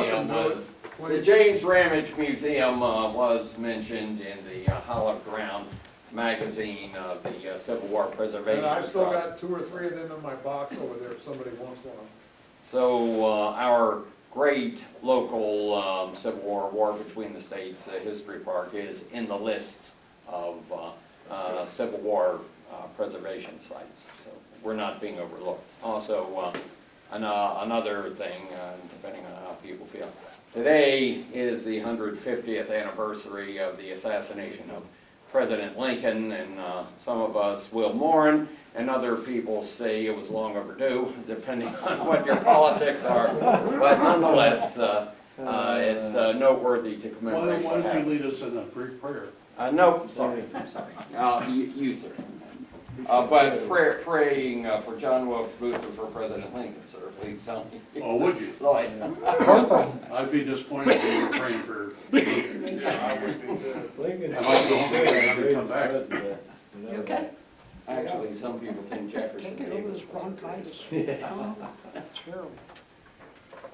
Museum was, the James Ramage Museum was mentioned in the Hollow Ground magazine of the Civil War Preservation And I've still Trust. got 2 or 3 of them in my box over there if somebody wants one. So our great local Civil War between the states history park is in the lists of Civil War preservation sites. So we're not being overlooked. Also, another thing, depending on how people feel, today is the 150th anniversary of the assassination of President Lincoln, and some of us will mourn, and other people say it was long overdue, depending on what your politics are. But nonetheless, it's noteworty to commemorate Why what don't happened. you lead us in a brief prayer? Nope, sorry. You, sir. But praying for John Wilkes Booth and for President Lincoln, sir, please tell me. Oh, would you? Lloyd. I'd be disappointed if you were praying for. Yeah, I would be too. I might go home and never come back. You okay? Actually, some people think Jefferson Davis was a British. Terrible.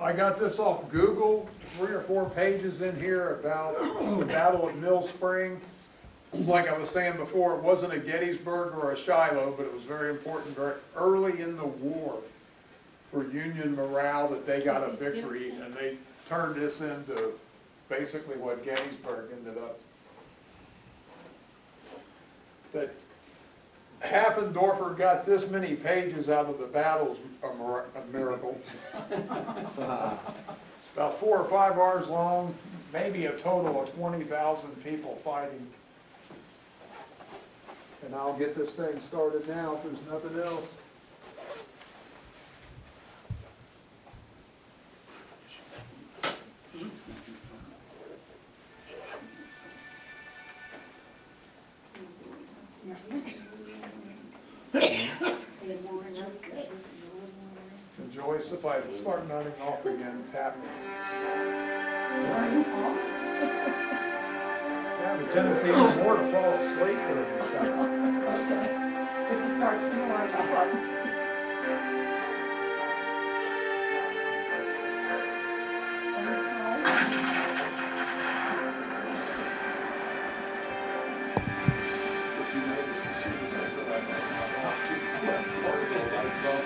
I got this off Google, 3 or 4 pages in here about the Battle of Mill Spring. Like I was saying before, it wasn't a Gettysburg or a Shiloh, but it was very important very early in the war for Union morale that they got a victory, and they turned this into basically what Gettysburg ended up. That Haffendorfer got this many pages out of the battle's a miracle. It's about 4 or 5 hours long, maybe a total of 20,000 people fighting. And I'll get this thing started now if there's nothing else. And Joyce, if I start nodding off again, tap me. I have a tendency even more to fall asleep during stuff. Okay. If you start snoring, I'll run. But you notice as soon as I said I might not off, she turned the lights on.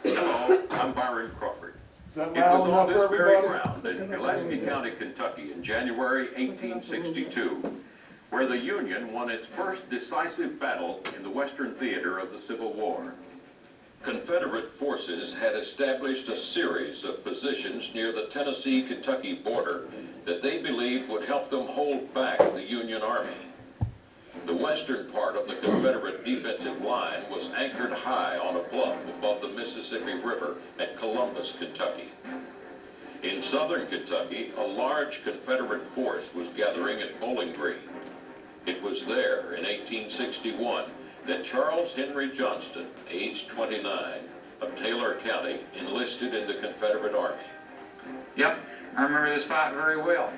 Hello, I'm Byron Crawford. Is that It was loud on enough this for very everybody? ground in Pulaski County, Kentucky in January 1862, where the Union won its first decisive battle in the Western theater of the Civil War. Confederate forces had established a series of positions near the Tennessee-Kentucky border that they believed would help them hold back the Union Army. The western part of the Confederate defensive line was anchored high on a bluff above the Mississippi River at Columbus, Kentucky. In southern Kentucky, a large Confederate force was gathering at Bowling Green. It was there in 1861 that Charles Henry Johnston, aged 29, of Taylor County, enlisted in the Confederate Army. Yep, I remember this fight very well.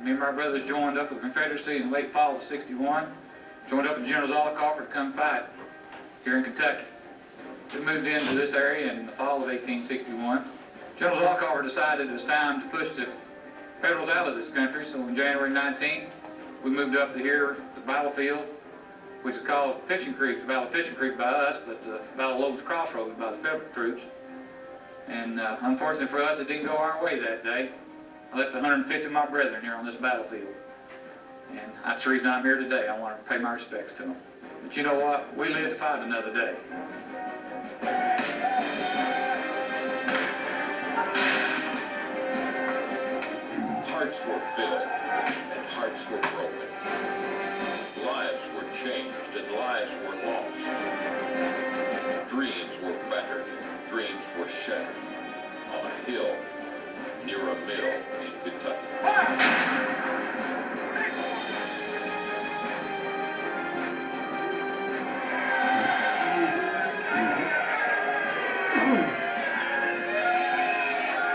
Me and my brothers joined up with the Confederacy in late fall of '61. Joined up with General Zollicoffer to come fight here in Kentucky. We moved into this area in the fall of 1861. General Zollicoffer decided it was time to push the Federals out of this country, so on January 19th, we moved up to here, the battlefield, which is called Fishing Creek, the Battle of Fishing Creek by us, but the Battle of Lowe's Crossroads by the Federal troops. And unfortunately for us, it didn't go our way that day. I left 150 of my brethren here on this battlefield. And that's the reason I'm here today. I want to pay my respects to them. But you know what? We live to fight another day. Hearts were filled and hearts were broken. Lives were changed and lives were lost. Dreams were battered, dreams were shattered on a hill near a mill in Kentucky.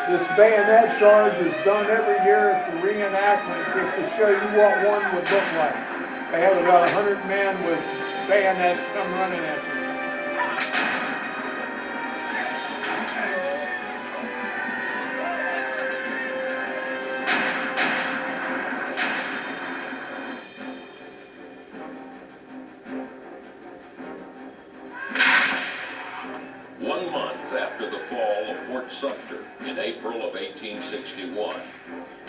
This bayonet charge is done every year at the reenactment just to show you what one would look like. They have about 100 men with bayonets come running at you. One month after the fall of Fort Sumter in April of 1861,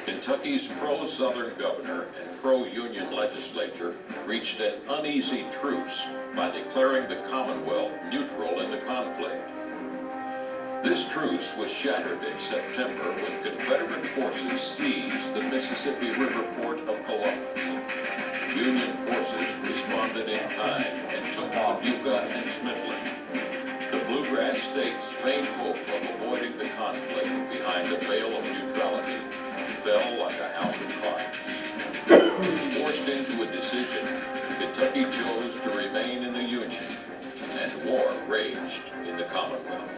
Kentucky's pro-Southern governor and pro-Union legislature reached an uneasy truce by declaring the Commonwealth neutral in the conflict. This truce was shattered in September when Confederate forces seized the Mississippi River port of Columbus. Union forces responded in kind and took Paducah and Smithland. The Bluegrass States' faint hope of avoiding the conflict behind a veil of neutrality fell like a house of cards. Forced into a decision, Kentucky chose to remain in the Union, and war raged in the Commonwealth.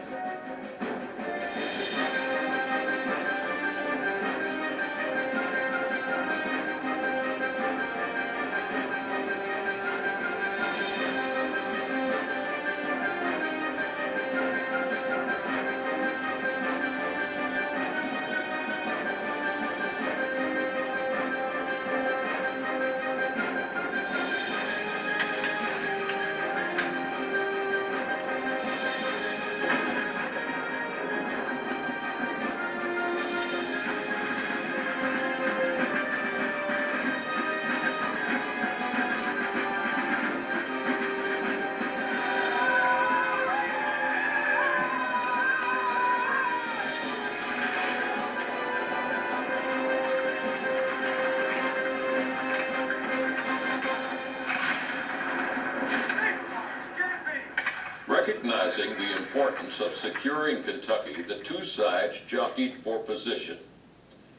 Recognizing the importance of securing Kentucky, the two sides jockeyed for position.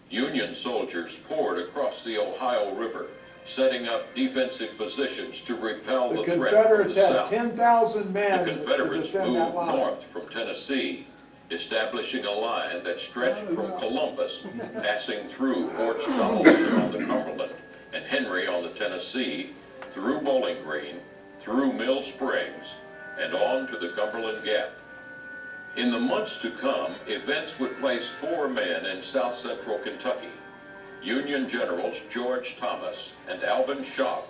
Union soldiers poured across the Ohio River, setting up defensive positions to repel The the threat from Confederates the had south. 10,000 men The to Confederates defend that moved line. north from Tennessee, establishing a line that stretched from Columbus, passing through Forts Donelson on the Cumberland and Henry on the Tennessee, through Bowling Green, through Mill Springs, and on to the Cumberland Gap. In the months to come, events would place four men in south central Kentucky: Union generals George Thomas and Alvin Schopp,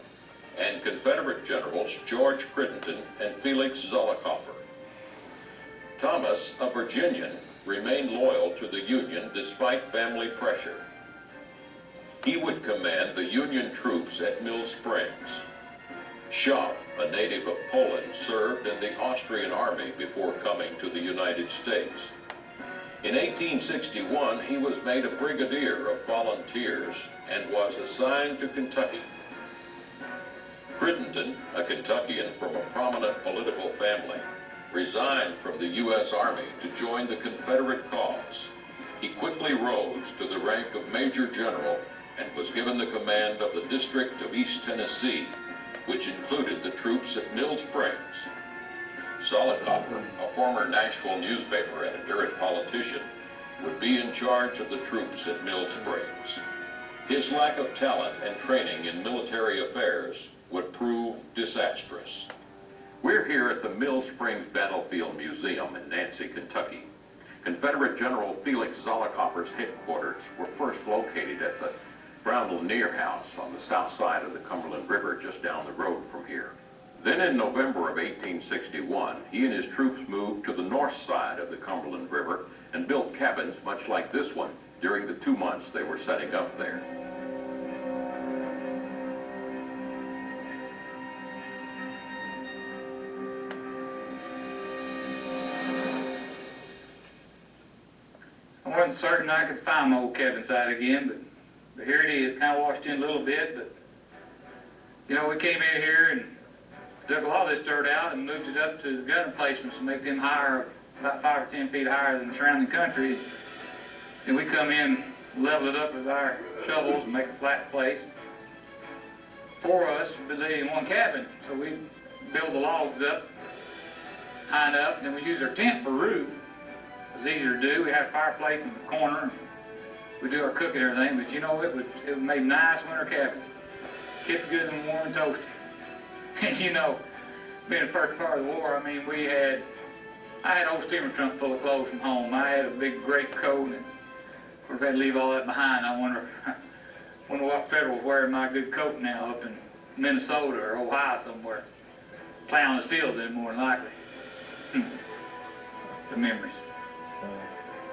and Confederate generals George Crittenden and Felix Zollicoffer. Thomas, a Virginian, remained loyal to the Union despite family pressure. He would command the Union troops at Mill Springs. Schopp, a native of Poland, served in the Austrian army before coming to the United States. In 1861, he was made a brigadier of volunteers and was assigned to Kentucky. Crittenden, a Kentuckian from a prominent political family, resigned from the U.S. Army to join the Confederate cause. He quickly rose to the rank of Major General and was given the command of the District of East Tennessee, which included the troops at Mill Springs. Zollicoffer, a former Nashville newspaper editor and politician, would be in charge of the troops at Mill Springs. His lack of talent and training in military affairs would prove disastrous. We're here at the Mill Springs Battlefield Museum in Nancy, Kentucky. Confederate General Felix Zollicoffer's headquarters were first located at the Roundtable House on the south side of the Cumberland River just down the road from here. Then in November of 1861, he and his troops moved to the north side of the Cumberland River and built cabins much like this one during the 2 months they were setting up there. I wasn't certain I could find my old cabin site again, but here it is, kind of washed in a little bit, but, you know, we came in here and took a lot of this dirt out and moved it up to the gun emplacements to make them higher, about 5 or 10 feet higher than the surrounding country. And we come in, level it up with our shovels and make a flat place. For us, we live in one cabin, so we build the logs up high enough, and then we use our tent for roof. It was easier to do. We had a fireplace in the corner. We do our cooking and everything, but you know, it would make nice winter cabins. kept it good and warm and toasty. And you know, being the first part of the war, I mean, I had an old steamer trunk full of clothes from home. I had a big great coat, and of course I had to leave all that behind. I wonder what Federal's wearing my good coat now up in Minnesota or Ohio somewhere, plowing the fields in more than likely. The memories.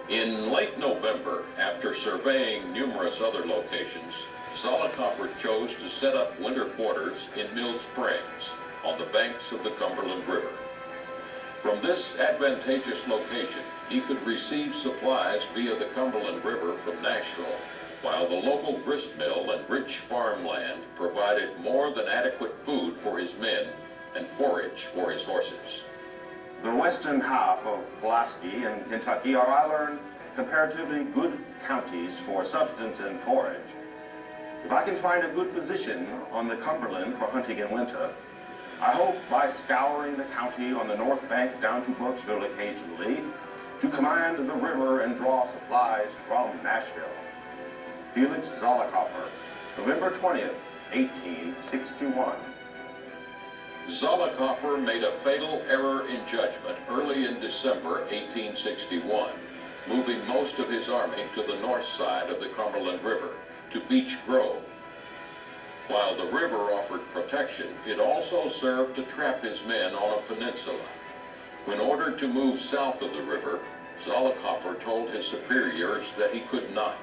In late November, after surveying numerous other locations, Zollicoffer chose to set up winter quarters in Mill Springs on the banks of the Cumberland River. From this advantageous location, he could receive supplies via the Cumberland River from Nashville, while the local grist mill and rich farmland provided more than adequate food for his men and forage for his horses. The western half of Pulaski and Kentucky are, I learned, comparatively good counties for substance and forage. If I can find a good position on the Cumberland for hunting in winter, I hope by scouring the county on the north bank down to Brooksville occasionally to command the river and draw supplies from Nashville. Felix Zollicoffer, November 20th, 1861. Zollicoffer made a fatal error in judgment early in December 1861, moving most of his army to the north side of the Cumberland River, to Beech Grove. While the river offered protection, it also served to trap his men on a peninsula. When ordered to move south of the river, Zollicoffer told his superiors that he could not.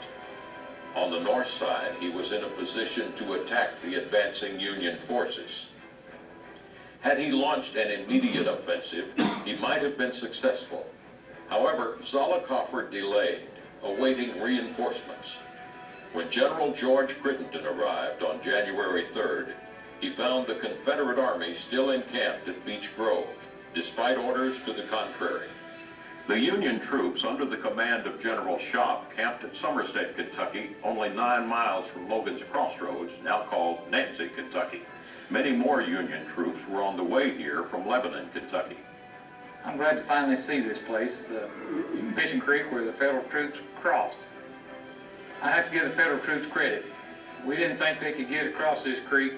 On the north side, he was in a position to attack the advancing Union forces. Had he launched an immediate offensive, he might have been successful. However, Zollicoffer delayed, awaiting reinforcements. When General George Crittenden arrived on January 3rd, he found the Confederate Army still encamped at Beech Grove, despite orders to the contrary. The Union troops under the command of General Schopp camped at Somerset, Kentucky, only 9 miles from Logan's Crossroads, now called Nancy, Kentucky. Many more Union troops were on the way here from Lebanon, Kentucky. I'm glad to finally see this place, the fishing creek where the Federal troops crossed. I have to give the Federal troops credit. We didn't think they could get across this creek,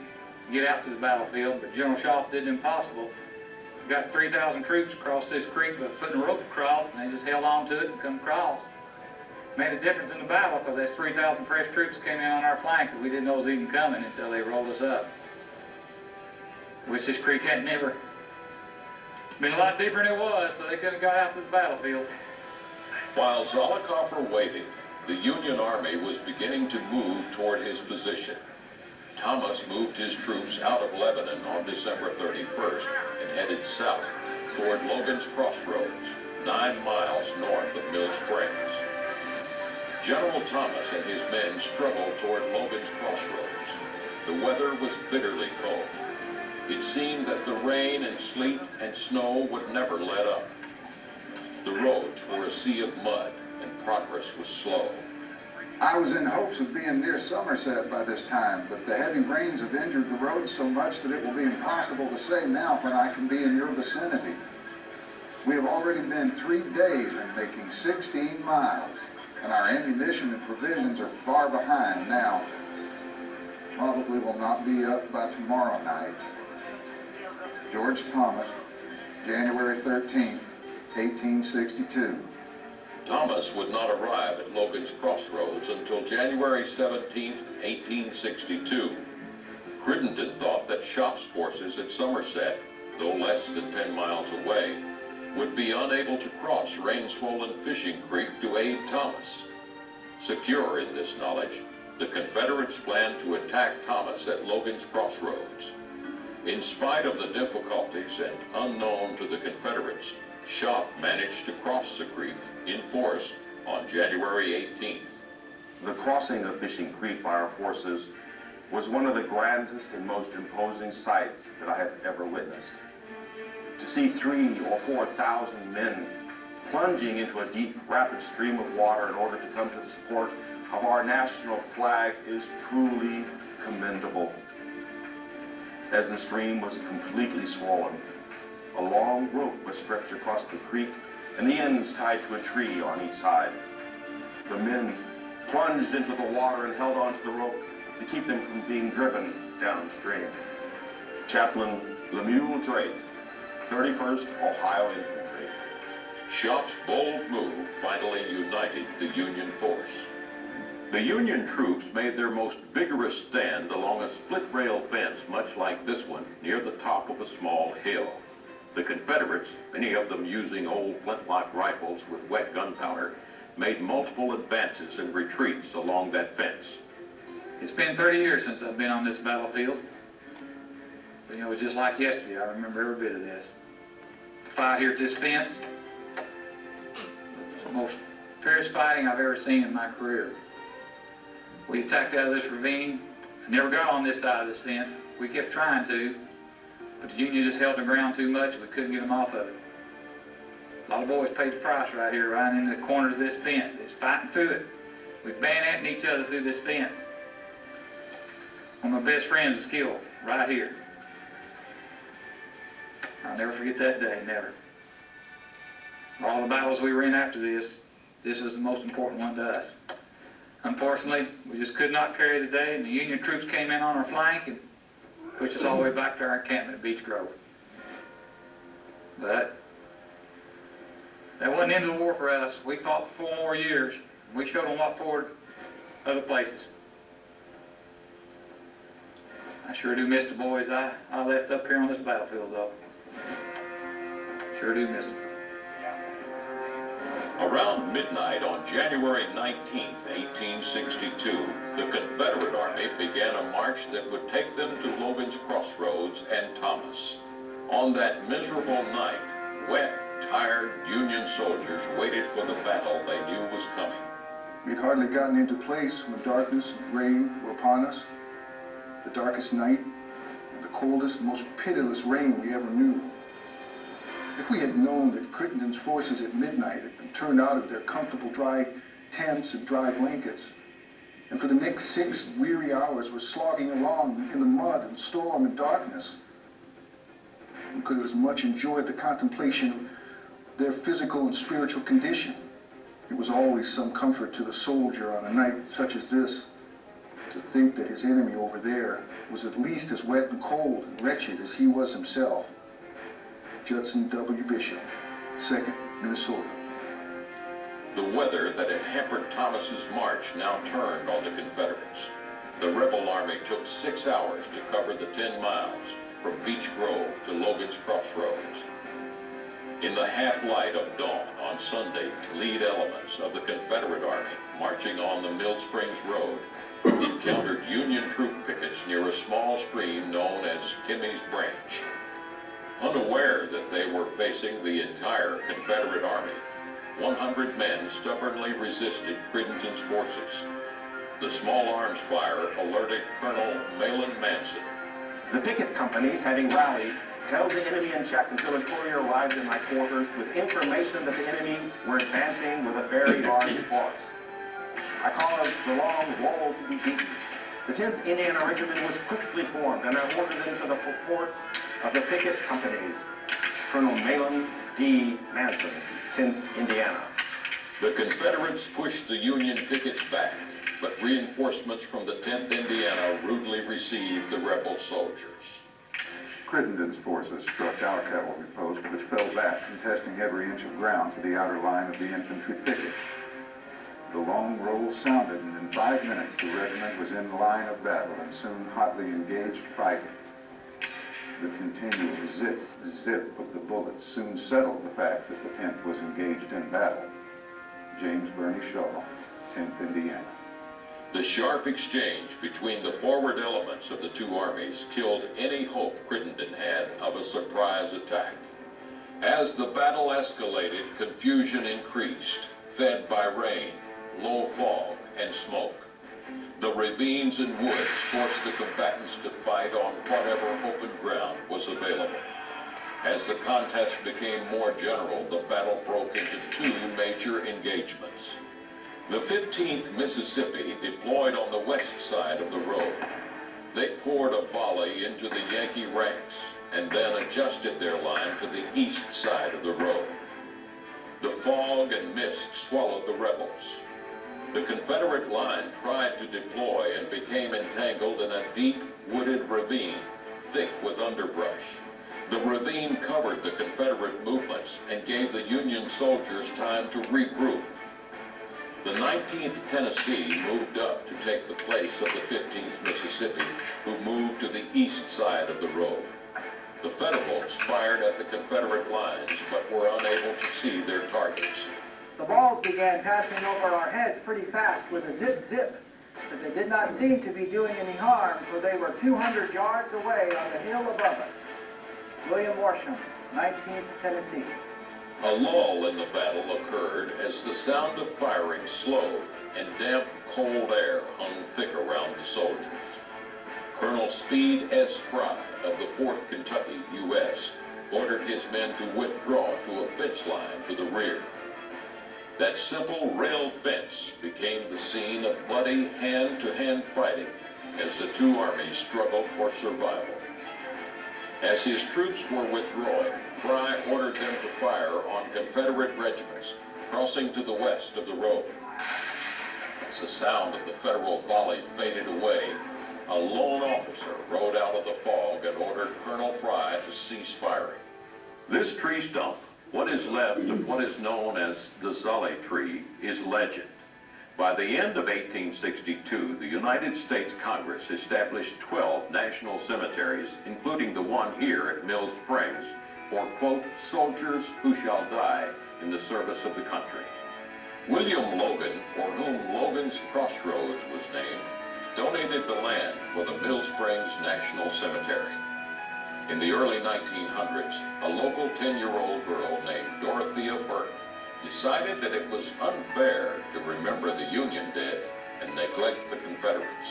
get out to the battlefield, but General Schopp did the impossible. Got 3,000 troops across this creek by putting a rope across, and they just held on to it and come across. Made a difference in the battle because there's 3,000 fresh troops came in on our flank that we didn't know was even coming until they rolled us up. Wish this creek hadn't never been a lot deeper than it was, so they could have got out to the battlefield. While Zollicoffer waited, the Union Army was beginning to move toward his position. Thomas moved his troops out of Lebanon on December 31st and headed south toward Logan's Crossroads, 9 miles north of Mill Springs. General Thomas and his men struggled toward Logan's Crossroads. The weather was bitterly cold. It seemed that the rain and sleet and snow would never let up. The roads were a sea of mud, and progress was slow. I was in hopes of being near Somerset by this time, but the heavy rains have injured the roads so much that it will be impossible to say now when I can be in your vicinity. We have already been 3 days in making 16 miles, and our ammunition and provisions are far behind now. Probably will not be up by tomorrow night. George Thomas, January 13th, 1862. Thomas would not arrive at Logan's Crossroads until January 17, 1862. Crittenden thought that Schopp's forces at Somerset, though less than 10 miles away, would be unable to cross rain-swollen Fishing Creek to aid Thomas. Secure in this knowledge, the Confederates planned to attack Thomas at Logan's Crossroads. In spite of the difficulties and unknown to the Confederates, Schopp managed to cross the creek in force on January 18th. The crossing of Fishing Creek by our forces was one of the grandest and most imposing sights that I have ever witnessed. To see 3,000 or 4,000 men plunging into a deep, rapid stream of water in order to come to the support of our national flag is truly commendable. As the stream was completely swollen, a long rope was stretched across the creek and the ends tied to a tree on each side. The men plunged into the water and held onto the rope to keep them from being driven downstream. Chaplain Lemuel Drake, 31st Ohio Infantry. Shop's bold move finally united the Union force. The Union troops made their most vigorous stand along a split-rail fence much like this one near the top of a small hill. The Confederates, many of them using old flintlock rifles with wet gunpowder, made multiple advances and retreats along that fence. It's been 30 years since I've been on this battlefield. But, you know, it was just like yesterday. I remember every bit of this. The fight here at this fence, it's the most fierce fighting I've ever seen in my career. We attacked out of this ravine. I never got on this side of this fence. We kept trying to, but the Union just held the ground too much and we couldn't get them off of it. A lot of boys paid the price right here, right in the corners of this fence. It's fighting through it. We bayoneting each other through this fence. One of my best friends was killed right here. I'll never forget that day, never. All the battles we were in after this was the most important one to us. Unfortunately, we just could not carry the day, and the Union troops came in on our flank and pushed us all the way back to our encampment at Beech Grove. But that wasn't the end of the war for us. We fought for 4 more years. We showed them what for other places. I sure do miss the boys I left up here on this battlefield, though. Sure do miss them. Around midnight on January 19th, 1862, the Confederate Army began a march that would take them to Logan's Crossroads and Thomas. On that miserable night, wet, tired Union soldiers waited for the battle they knew was coming. We'd hardly gotten into place when darkness and rain were upon us. The darkest night, and the coldest, most pitiless rain we ever knew. If we had known that Crittenden's forces at midnight had been turned out of their comfortable dry tents and dry blankets, and for the next 6 weary hours were slogging along in the mud and storm and darkness, we could have as much enjoyed the contemplation of their physical and spiritual condition. It was always some comfort to the soldier on a night such as this to think that his enemy over there was at least as wet and cold and wretched as he was himself. Judson W. Bishop, 2nd Minnesota. The weather that had hampered Thomas's march now turned on the Confederates. The rebel army took 6 hours to cover the 10 miles from Beech Grove to Logan's Crossroads. In the half-light of dawn on Sunday, lead elements of the Confederate Army marching on the Mill Springs Road encountered Union troop pickets near a small stream known as Timmy's Branch. Unaware that they were facing the entire Confederate Army, 100 men stubbornly resisted Crittenden's forces. The small arms fire alerted Colonel Malin Manson. The picket companies, having rallied, held the enemy in check until a courier arrived in my quarters with information that the enemy were advancing with a very large force. I caused the long wall to be beaten. The 10th Indiana Regiment was quickly formed, and I ordered them to the support of the picket companies. Colonel Malin D. Manson, 10th Indiana. The Confederates pushed the Union pickets back, but reinforcements from the 10th Indiana rudely received the rebel soldiers. Crittenden's forces struck our cavalry post, which fell back, contesting every inch of ground to the outer line of the infantry pickets. The long roll sounded, and in 5 minutes the regiment was in line of battle and soon hotly engaged fighting. The continual zip, zip of the bullets soon settled the fact that the 10th was engaged in battle. James Birney Shaw, 10th Indiana. The sharp exchange between the forward elements of the two armies killed any hope Crittenden had of a surprise attack. As the battle escalated, confusion increased, fed by rain, low fog, and smoke. The ravines and woods forced the combatants to fight on whatever open ground was available. As the contest became more general, the battle broke into 2 major engagements. The 15th Mississippi deployed on the west side of the road. They poured a volley into the Yankee ranks and then adjusted their line to the east side of the road. The fog and mist swallowed the rebels. The Confederate line tried to deploy and became entangled in a deep, wooded ravine, thick with underbrush. The ravine covered the Confederate movements and gave the Union soldiers time to regroup. The 19th Tennessee moved up to take the place of the 15th Mississippi, who moved to the east side of the road. The Federals fired at the Confederate lines, but were unable to see their targets. The balls began passing over our heads pretty fast with a zip zip, but they did not seem to be doing any harm, for they were 200 yards away on the hill above us. William Worsham, 19th Tennessee. A lull in the battle occurred as the sound of firing slowed and damp, cold air hung thick around the soldiers. Colonel Speed S. Fry of the 4th Kentucky, U.S., ordered his men to withdraw to a fence line to the rear. That simple rail fence became the scene of bloody hand-to-hand fighting as the two armies struggled for survival. As his troops were withdrawing, Fry ordered them to fire on Confederate regiments crossing to the west of the road. As the sound of the Federal volley faded away, a lone officer rode out of the fog and ordered Colonel Fry to cease firing. This tree stump, what is left of what is known as the Zully tree, is legend. By the end of 1862, the United States Congress established 12 national cemeteries, including the one here at Mill Springs, for, quote, soldiers who shall die in the service of the country. William Logan, for whom Logan's Crossroads was named, donated the land for the Mill Springs National Cemetery. In the early 1900s, a local 10-year-old girl named Dorothea Burke decided that it was unfair to remember the Union dead and neglect the Confederates.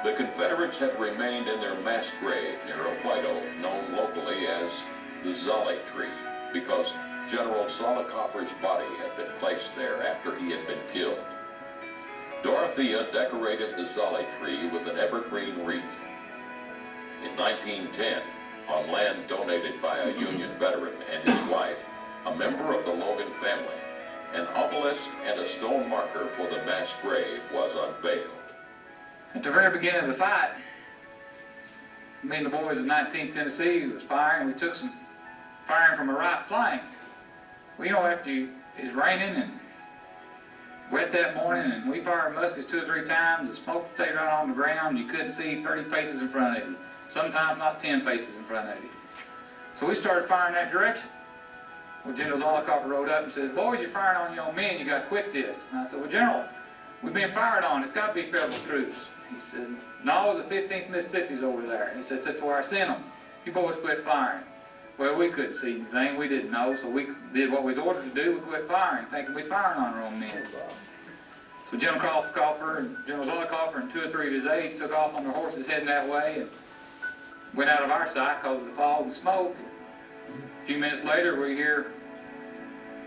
The Confederates had remained in their mass grave near a white oak known locally as the Zully tree because General Zollicoffer's body had been placed there after he had been killed. Dorothea decorated the Zully tree with an evergreen wreath. In 1910, on land donated by a Union veteran and his wife, a member of the Logan family, an obelisk and a stone marker for the mass grave was unveiled. At the very beginning of the fight, me and the boys of 19th Tennessee was firing. We took some firing from a right flank. Well, you know, after it's raining and wet that morning, and we fired muskets 2 or 3 times, the smoke stayed right on the ground. You couldn't see 30 paces in front of you. Sometimes not 10 paces in front of you. So we started firing that direction. Well, General Zollicoffer rode up and said, boys, you're firing on your own men, you got to quit this. And I said, well, General, we've been fired on, it's got to be Federal troops. He said, no, the 15th Mississippi's over there. He said, that's where I sent them. You boys quit firing. Well, we couldn't see anything, we didn't know, so we did what we was ordered to do, we quit firing, thinking we was firing on our own men. So General Zollicoffer and General Zollicoffer and 2 or 3 of his aides took off on their horses heading that way and went out of our sight because of the fog and smoke. A few minutes later, we hear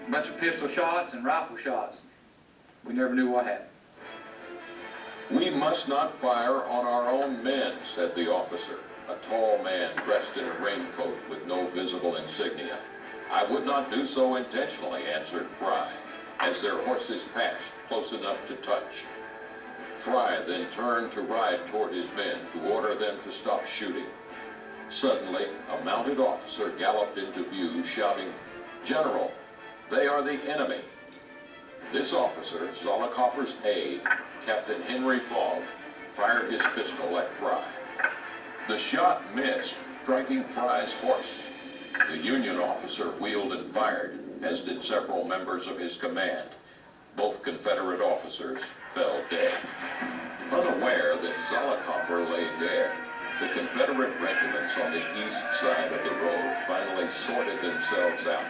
a bunch of pistol shots and rifle shots. We never knew what happened. We must not fire on our own men, said the officer, a tall man dressed in a raincoat with no visible insignia. I would not do so intentionally, answered Fry, as their horses passed close enough to touch. Fry then turned to ride toward his men to order them to stop shooting. Suddenly, a mounted officer galloped into view, shouting, General, they are the enemy. This officer, Zollicoffer's aide, Captain Henry Fogg, fired his pistol at Fry. The shot missed, striking Fry's horse. The Union officer wheeled and fired, as did several members of his command. Both Confederate officers fell dead. Unaware that Zollicoffer lay dead, the Confederate regiments on the east side of the road finally sorted themselves out.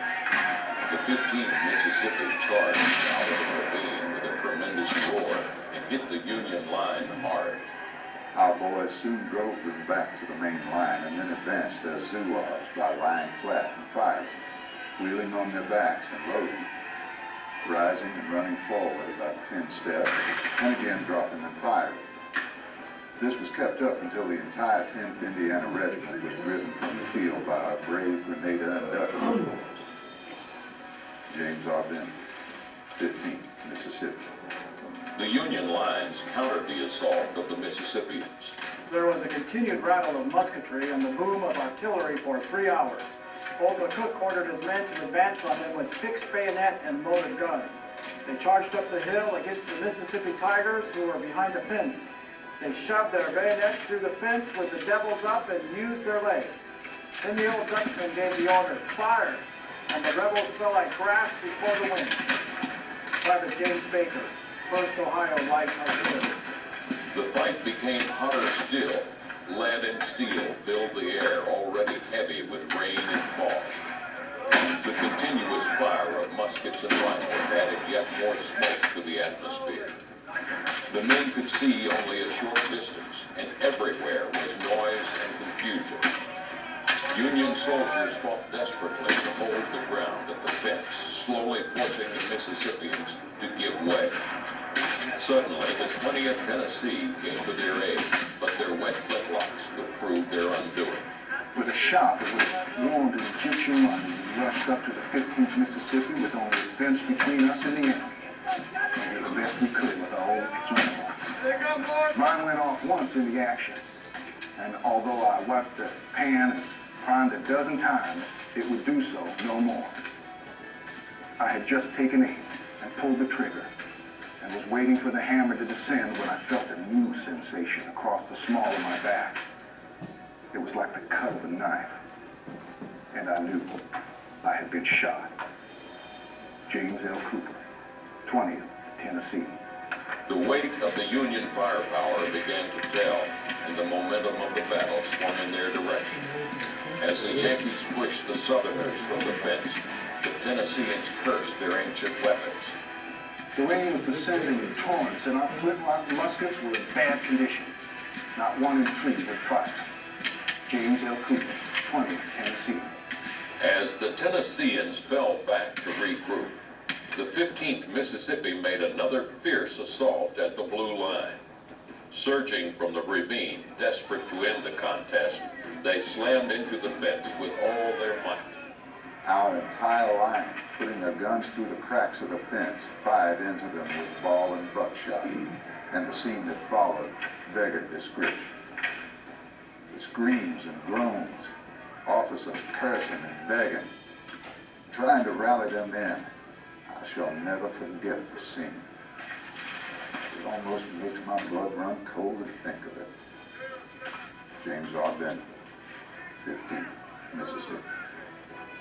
The 15th Mississippi charged out of the ravine with a tremendous roar and hit the Union line hard. Our boys soon drove them back to the main line and then advanced as Zouaves by lying flat and firing, wheeling on their backs and loading, rising and running forward about 10 steps, and again dropping and firing. This was kept up until the entire 10th Indiana Regiment was driven from the field by our brave Grenada and Dutch boys. James R. Benton, 15th Mississippi. The Union lines countered the assault of the Mississippians. There was a continued rattle of musketry and the boom of artillery for 3 hours. Old McCook ordered his men to advance on them with fixed bayonet and loaded guns. They charged up the hill against the Mississippi Tigers, who were behind the fence. They shoved their bayonets through the fence with the devils up and used their legs. Then the old Dutchman gave the order, fire, and the rebels fell like grass before the wind. Private James Baker, 1st Ohio Light Artillery. The fight became hotter still. Lead and steel filled the air, already heavy with rain and fog. The continuous fire of muskets and rifles added yet more smoke to the atmosphere. The men could see only a short distance, and everywhere was noise and confusion. Union soldiers fought desperately to hold the ground at the fence, slowly forcing the Mississippians to give way. Suddenly, the 20th Tennessee came to their aid, but their wet flintlocks would prove their undoing. With a shout that would warm the Egyptian army, we rushed up to the 15th Mississippi with only a fence between us and the enemy. We did the best we could with our old uniforms. Mine went off once in the action, and although I wiped the pan and primed a dozen times, it would do so no more. I had just taken aim and pulled the trigger, and was waiting for the hammer to descend when I felt a new sensation across the small of my back. It was like the cut of a knife, and I knew I had been shot. James L. Cooper, 20th Tennessee. The weight of the Union firepower began to tell, and the momentum of the battle swung in their direction. As the Yankees pushed the Southerners from the fence, the Tennesseans cursed their ancient weapons. The rain was descending in torrents, and our flintlock muskets were in bad condition. Not one in three would fire. James L. Cooper, 20th Tennessee. As the Tennesseans fell back to regroup, the 15th Mississippi made another fierce assault at the Blue Line. Surging from the ravine, desperate to end the contest, they slammed into the fence with all their might. Our entire line, putting their guns through the cracks of the fence, fired into them with ball and buckshot, and the scene that followed beggared description. The screams and groans, officers cursing and begging, trying to rally them in. I shall never forget the scene. It almost makes my blood run cold to think of it. James R. Benton, 15th Mississippi.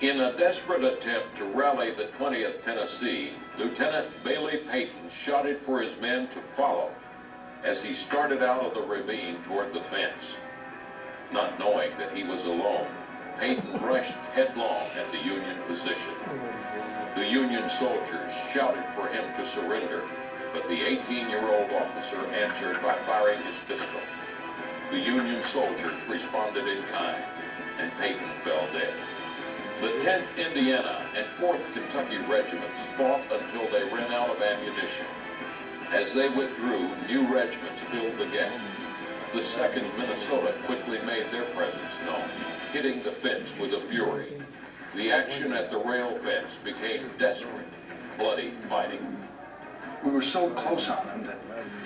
In a desperate attempt to rally the 20th Tennessee, Lieutenant Bailey Peyton shouted for his men to follow as he started out of the ravine toward the fence. Not knowing that he was alone, Peyton rushed headlong at the Union position. The Union soldiers shouted for him to surrender, but the 18-year-old officer answered by firing his pistol. The Union soldiers responded in kind, and Peyton fell dead. The 10th Indiana and 4th Kentucky regiments fought until they ran out of ammunition. As they withdrew, new regiments filled the gap. The 2nd Minnesota quickly made their presence known, hitting the fence with a fury. The action at the rail fence became desperate, bloody fighting. We were so close on them that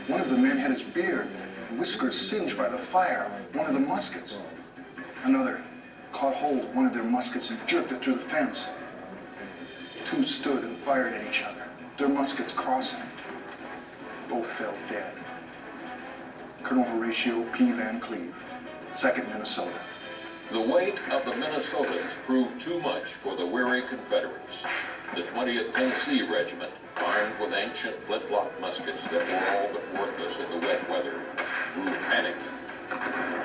one of the men had his beard and whiskers singed by the fire of one of the muskets. Another caught hold of one of their muskets and jerked it through the fence. Two stood and fired at each other, their muskets crossing. Both fell dead. Colonel Horatio P. Van Cleve, 2nd Minnesota. The weight of the Minnesotans proved too much for the weary Confederates. The 20th Tennessee Regiment, armed with ancient flintlock muskets that were all but worthless in the wet weather, grew panicky.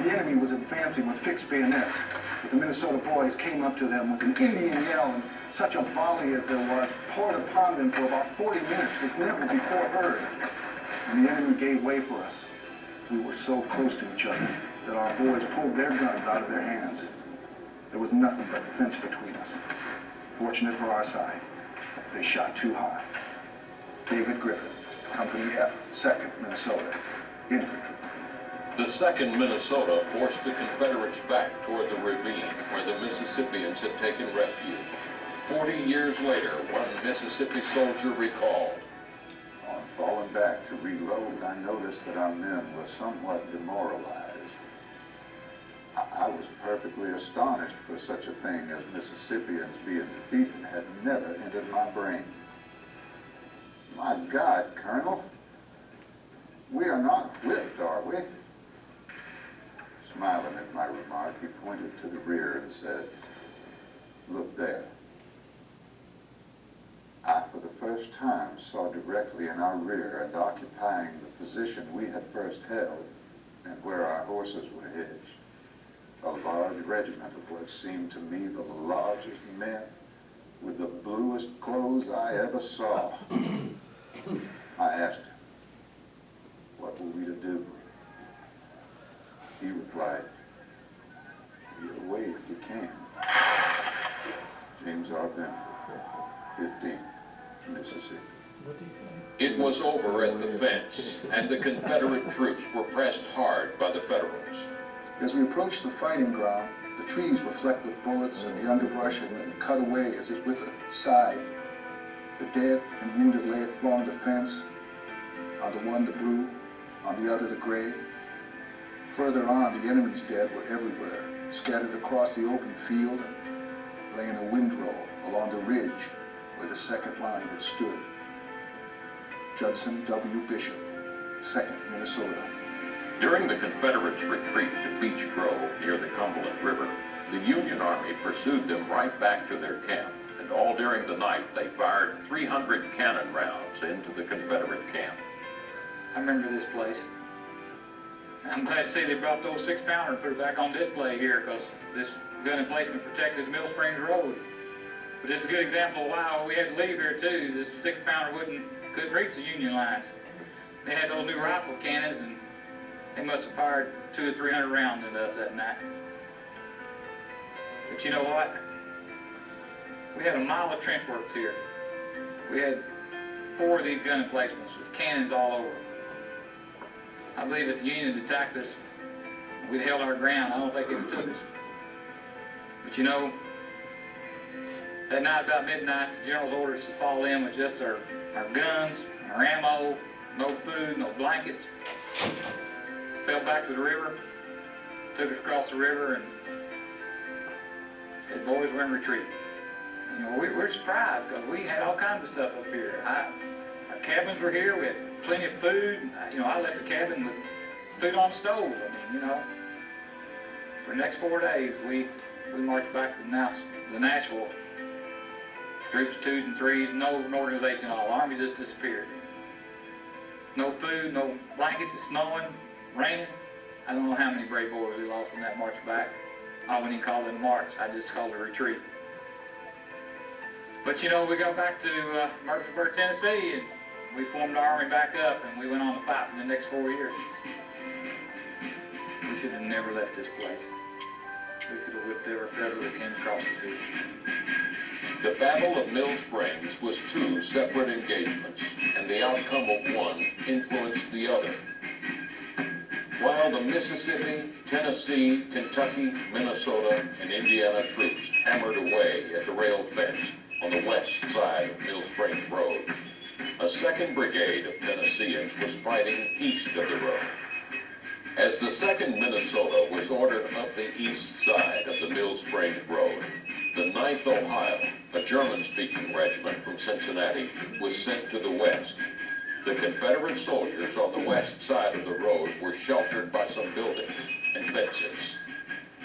The enemy was advancing with fixed bayonets, but the Minnesota boys came up to them with an Indian yell, and such a volley as there was poured upon them for about 40 minutes was never before heard. And the enemy gave way for us. We were so close to each other that our boys pulled their guns out of their hands. There was nothing but fence between us. Fortunate for our side, they shot too high. David Griffin, Company F, 2nd Minnesota, Infantry. The 2nd Minnesota forced the Confederates back toward the ravine where the Mississippians had taken refuge. 40 years later, one Mississippi soldier recalled, On Falling back to reload, I noticed that our men were somewhat demoralized. I was perfectly astonished, for such a thing as Mississippians being defeated had never entered my brain. My God, Colonel, we are not whipped, are we? Smiling at my remark, he pointed to the rear and said, "Look there." I, for the first time, saw directly in our rear and occupying the position we had first held and where our horses were hitched, a large regiment of what seemed to me the largest men with the bluest clothes I ever saw. I asked him, what were we to do? He replied, "Get away if you can." James R. Benford, 15, Mississippi. It was over at the fence, and the Confederate troops were pressed hard by the Federals. As we approached the fighting ground, the trees were flecked with bullets and the underbrush had been cut away as if with a scythe. The dead and wounded lay along the fence, on the one the blue, on the other the gray. Further on, the enemy's dead were everywhere, scattered across the open field and lay in a windrow along the ridge where the second line had stood. Judson W. Bishop, 2nd Minnesota. During the Confederates' retreat to Beech Grove near the Cumberland River, the Union Army pursued them right back to their camp, and all during the night they fired 300 cannon rounds into the Confederate camp. I remember this place. I'm glad to see they brought the old 6-pounder and put it back on display here, because this gun emplacement protected the Mill Springs Road. But it's a good example of why we had to leave here too. This 6-pounder couldn't reach the Union lines. They had those new rifle cannons, and they must have fired 200 or 300 rounds at us that night. But you know what? We had a mile of trench works here. We had 4 of these gun emplacements with cannons all over. I believe if the Union had attacked us, we'd held our ground. I don't think it took us. But you know, that night about midnight, the general's orders to fall in with just our guns, our ammo, no food, no blankets. Fell back to the river, took us across the river, and said, "Boys, we're in retreat." You know, we're surprised because we had all kinds of stuff up here. Our cabins were here. We had plenty of food. You know, I left the cabin with food on the stove. I mean, you know, for the next 4 days, we marched back to the Nashville. Groups 2s and 3s, no organization at all. Army just disappeared. No food, no blankets. It's snowing, raining. I don't know how many brave boys we lost in that march back. I wouldn't even call it a march. I just called it a retreat. But you know, we got back to Murfreesboro, Tennessee, and we formed our army back up, and we went on to fight for the next 4 years. We should have never left this place. We could have whipped every Federal that came across the sea. The Battle of Mill Springs was 2 separate engagements, and the outcome of one influenced the other. While the Mississippi, Tennessee, Kentucky, Minnesota, and Indiana troops hammered away at the rail fence on the west side of Mill Springs Road, a 2nd Brigade of Tennesseans was fighting east of the road. As the 2nd Minnesota was ordered up the east side of the Mill Springs Road, the 9th Ohio, a German-speaking regiment from Cincinnati, was sent to the west. The Confederate soldiers on the west side of the road were sheltered by some buildings and fences.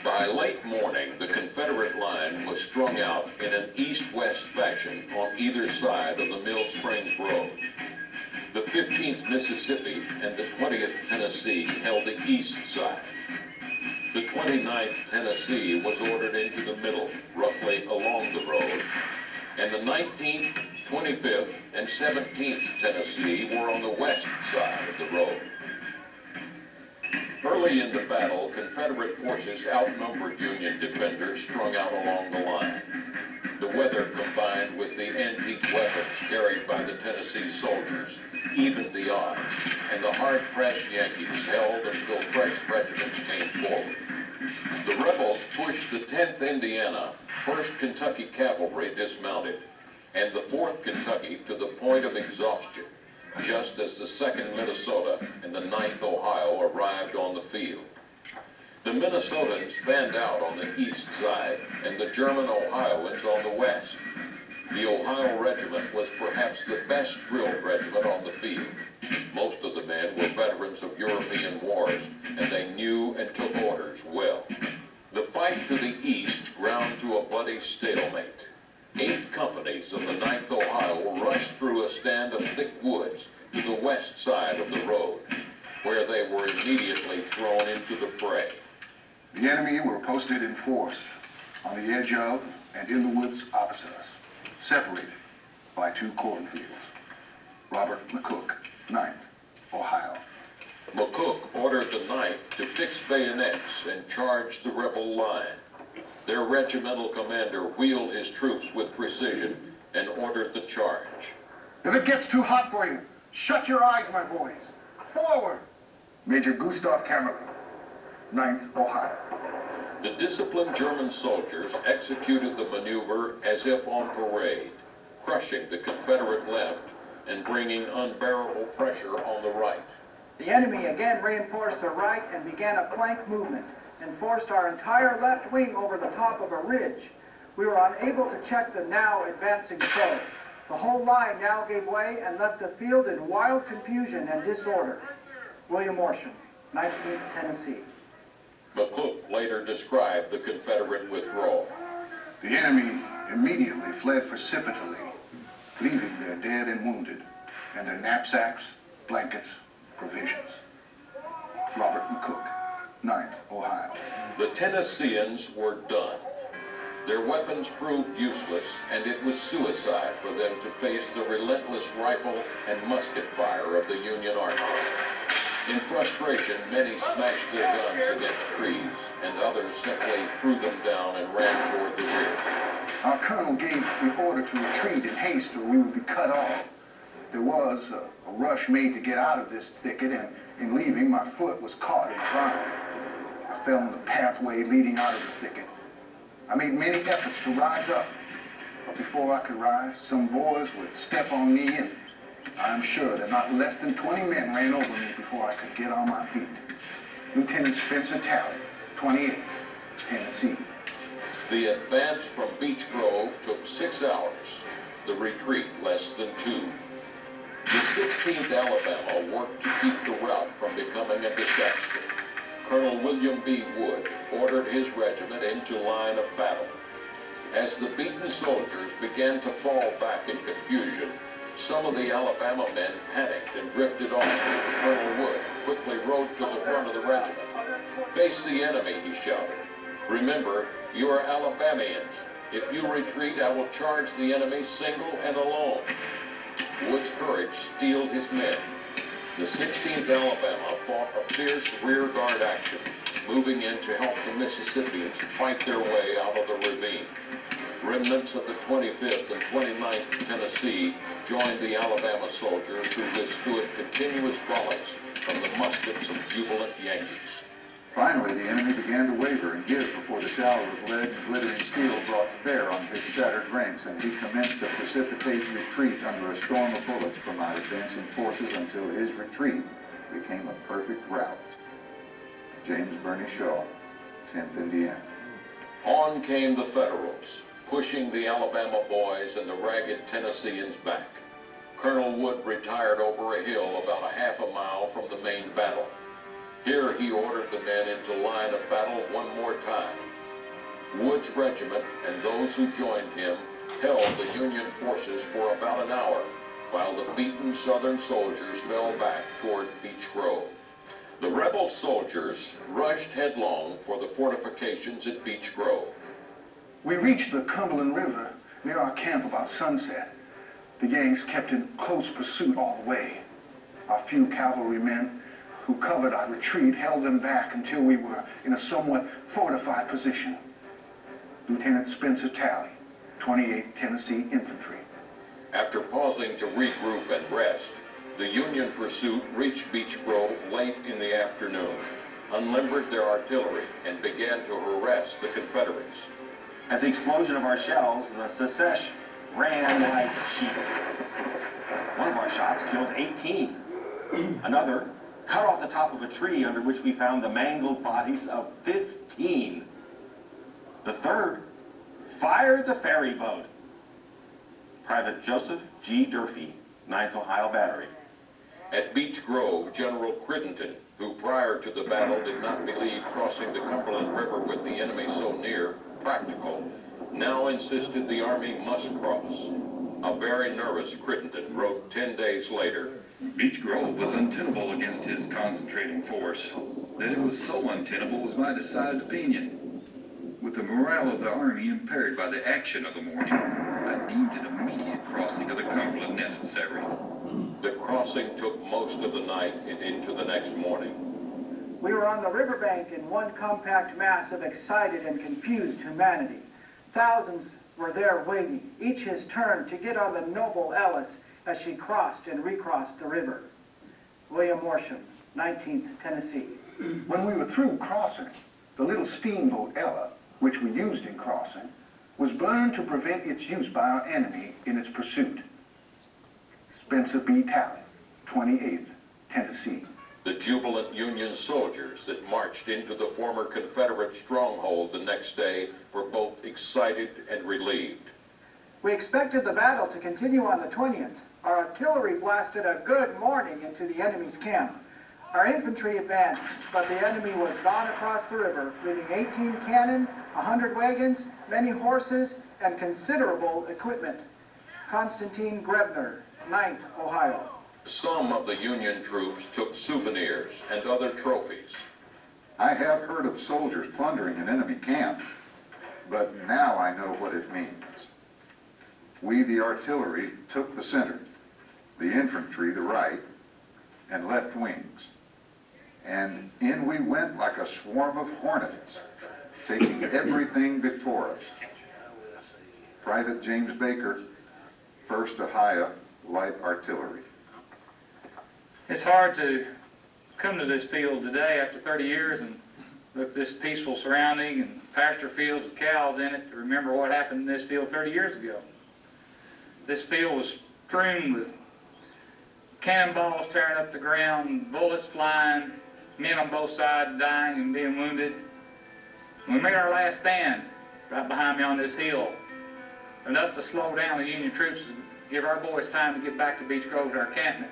By late morning, the Confederate line was strung out in an east-west fashion on either side of the Mill Springs Road. The 15th Mississippi and the 20th Tennessee held the east side. The 29th Tennessee was ordered into the middle, roughly along the road, and the 19th, 25th, and 17th Tennessee were on the west side of the road. Early in the battle, Confederate forces outnumbered Union defenders strung out along the line. The weather combined with the antique weapons carried by the Tennessee soldiers evened the odds, and the hard-pressed Yankees held until fresh regiments came forward. The rebels pushed the 10th Indiana, 1st Kentucky Cavalry dismounted, and the 4th Kentucky to the point of exhaustion. just as the 2nd Minnesota and the 9th Ohio arrived on the field. The Minnesotans fanned out on the east side and the German Ohioans on the west. The Ohio regiment was perhaps the best drilled regiment on the field. Most of the men were veterans of European wars, and they knew and took orders well. The fight to the east ground to a bloody stalemate. 8 companies of the 9th Ohio rushed through a stand of thick woods to the west side of the road, where they were immediately thrown into the fray. The enemy were posted in force on the edge of and in the woods opposite us, separated by 2 cornfields. Robert McCook, 9th Ohio. McCook ordered the 9th to fix bayonets and charge the rebel line. Their regimental commander wheeled his troops with precision and ordered the charge. If it gets too hot for you, shut your eyes, my boys. Forward! Major Gustav Kammerling, 9th Ohio. The disciplined German soldiers executed the maneuver as if on parade, crushing the Confederate left and bringing unbearable pressure on the right. The enemy again reinforced the right and began a flank movement and forced our entire left wing over the top of a ridge. We were unable to check the now advancing foe. The whole line now gave way and left the field in wild confusion and disorder. William Morsham, 19th Tennessee. McCook later described the Confederate withdrawal. The enemy immediately fled precipitately, leaving their dead and wounded, and their knapsacks, blankets, provisions. Robert McCook, 9th Ohio. The Tennesseans were done. Their weapons proved useless, and it was suicide for them to face the relentless rifle and musket fire of the Union Army. In frustration, many smashed their guns against trees, and others simply threw them down and ran toward the rear. Our colonel gave the order to retreat in haste or we would be cut off. There was a rush made to get out of this thicket, and in leaving, my foot was caught in the ground. I fell in the pathway leading out of the thicket. I made many efforts to rise up, but before I could rise, some boys would step on me, and I'm sure that not less than 20 men ran over me before I could get on my feet. Lieutenant Spencer Talley, 28th Tennessee. The advance from Beech Grove took 6 hours, the retreat less than 2. The 16th Alabama worked to keep the route from becoming a disaster. Colonel William B. Wood ordered his regiment into line of battle. As the beaten soldiers began to fall back in confusion, some of the Alabama men panicked and drifted off. Colonel Wood quickly rode to the front of the regiment. "Face the enemy," he shouted. "Remember, you are Alabamians. If you retreat, I will charge the enemy single and alone." Wood's courage steeled his men. The 16th Alabama fought a fierce rear guard action, moving in to help the Mississippians fight their way out of the ravine. Remnants of the 25th and 29th Tennessee joined the Alabama soldiers who withstood continuous volleys from the muskets of jubilant Yankees. Finally, the enemy began to waver and give before the shower of lead and glittering steel brought to bear on his shattered ranks, and he commenced a precipitate retreat under a storm of bullets from our advancing forces until his retreat became a perfect rout. James Birney Shaw, 10th Indiana. On came the Federals, pushing the Alabama boys and the ragged Tennesseans back. Colonel Wood retired over a hill about a half a mile from the main battle. Here he ordered the men into line of battle one more time. Wood's regiment and those who joined him held the Union forces for about an hour, while the beaten Southern soldiers fell back toward Beech Grove. The rebel soldiers rushed headlong for the fortifications at Beech Grove. We reached the Cumberland River near our camp about sunset. The Yanks kept in close pursuit all the way. Our few cavalrymen who covered our retreat held them back until we were in a somewhat fortified position. Lieutenant Spencer Talley, 28th Tennessee Infantry. After pausing to regroup and rest, the Union pursuit reached Beech Grove late in the afternoon, unlimbered their artillery, and began to harass the Confederates. At the explosion of our shells, the Secesh ran like sheep. One of our shots killed 18. Another cut off the top of a tree under which we found the mangled bodies of 15. The third fired the ferry boat. Private Joseph G. Durfee, 9th Ohio Battery. At Beech Grove, General Crittenden, who prior to the battle did not believe crossing the Cumberland River with the enemy so near practical, now insisted the Army must cross. A very nervous Crittenden wrote 10 days later, Beech Grove was untenable against his concentrating force. That it was so untenable was my decided opinion. With the morale of the Army impaired by the action of the morning, I deemed an immediate crossing of the Cumberland necessary. The crossing took most of the night and into the next morning. We were on the riverbank in one compact mass of excited and confused humanity. Thousands were there waiting, each his turn to get on the noble Ellis as she crossed and recrossed the river. William Morsham, 19th Tennessee. When we were through crossing, the little steamboat Ella, which we used in crossing, was burned to prevent its use by our enemy in its pursuit. Spencer B. Talley, 28th Tennessee. The jubilant Union soldiers that marched into the former Confederate stronghold the next day were both excited and relieved. We expected the battle to continue on the 20th. Our artillery blasted a good morning into the enemy's camp. Our infantry advanced, but the enemy was gone across the river, leaving 18 cannon, 100 wagons, many horses, and considerable equipment. Constantine Grebner, 9th Ohio. Some of the Union troops took souvenirs and other trophies. I have heard of soldiers plundering an enemy camp, but now I know what it means. We, the artillery, took the center, the infantry the right, and left wings. And in we went like a swarm of hornets, taking everything before us. Private James Baker, 1st Ohio Light Artillery. It's hard to come to this field today after 30 years and look at this peaceful surrounding and pasture fields with cows in it to remember what happened in this field 30 years ago. This field was strewn with cannonballs tearing up the ground, bullets flying, men on both sides dying and being wounded. We made our last stand right behind me on this hill, enough to slow down the Union troops and give our boys time to get back to Beech Grove to our encampment.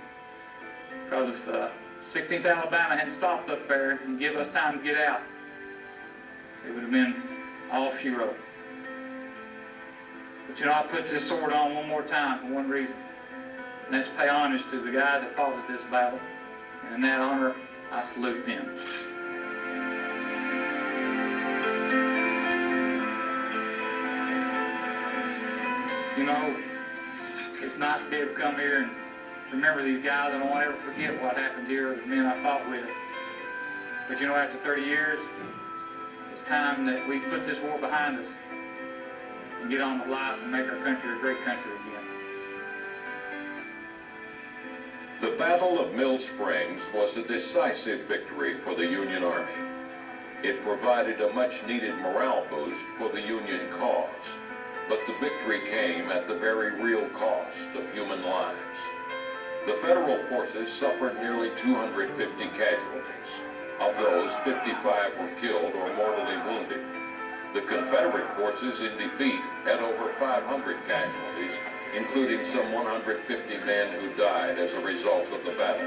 Because if 16th Alabama hadn't stopped up there and give us time to get out, it would have been all she wrote. But you know, I put this sword on one more time for one reason, and that's pay homage to the guys that fought us this battle, and in that honor, I salute them. You know, it's nice to be able to come here and remember these guys. I don't want to ever forget what happened here, the men I fought with. But you know, after 30 years, it's time that we put this war behind us and get on with life and make our country a great country again. The Battle of Mill Springs was a decisive victory for the Union Army. It provided a much-needed morale boost for the Union cause, but the victory came at the very real cost of human lives. The Federal forces suffered nearly 250 casualties. Of those, 55 were killed or mortally wounded. The Confederate forces in defeat had over 500 casualties, including some 150 men who died as a result of the battle.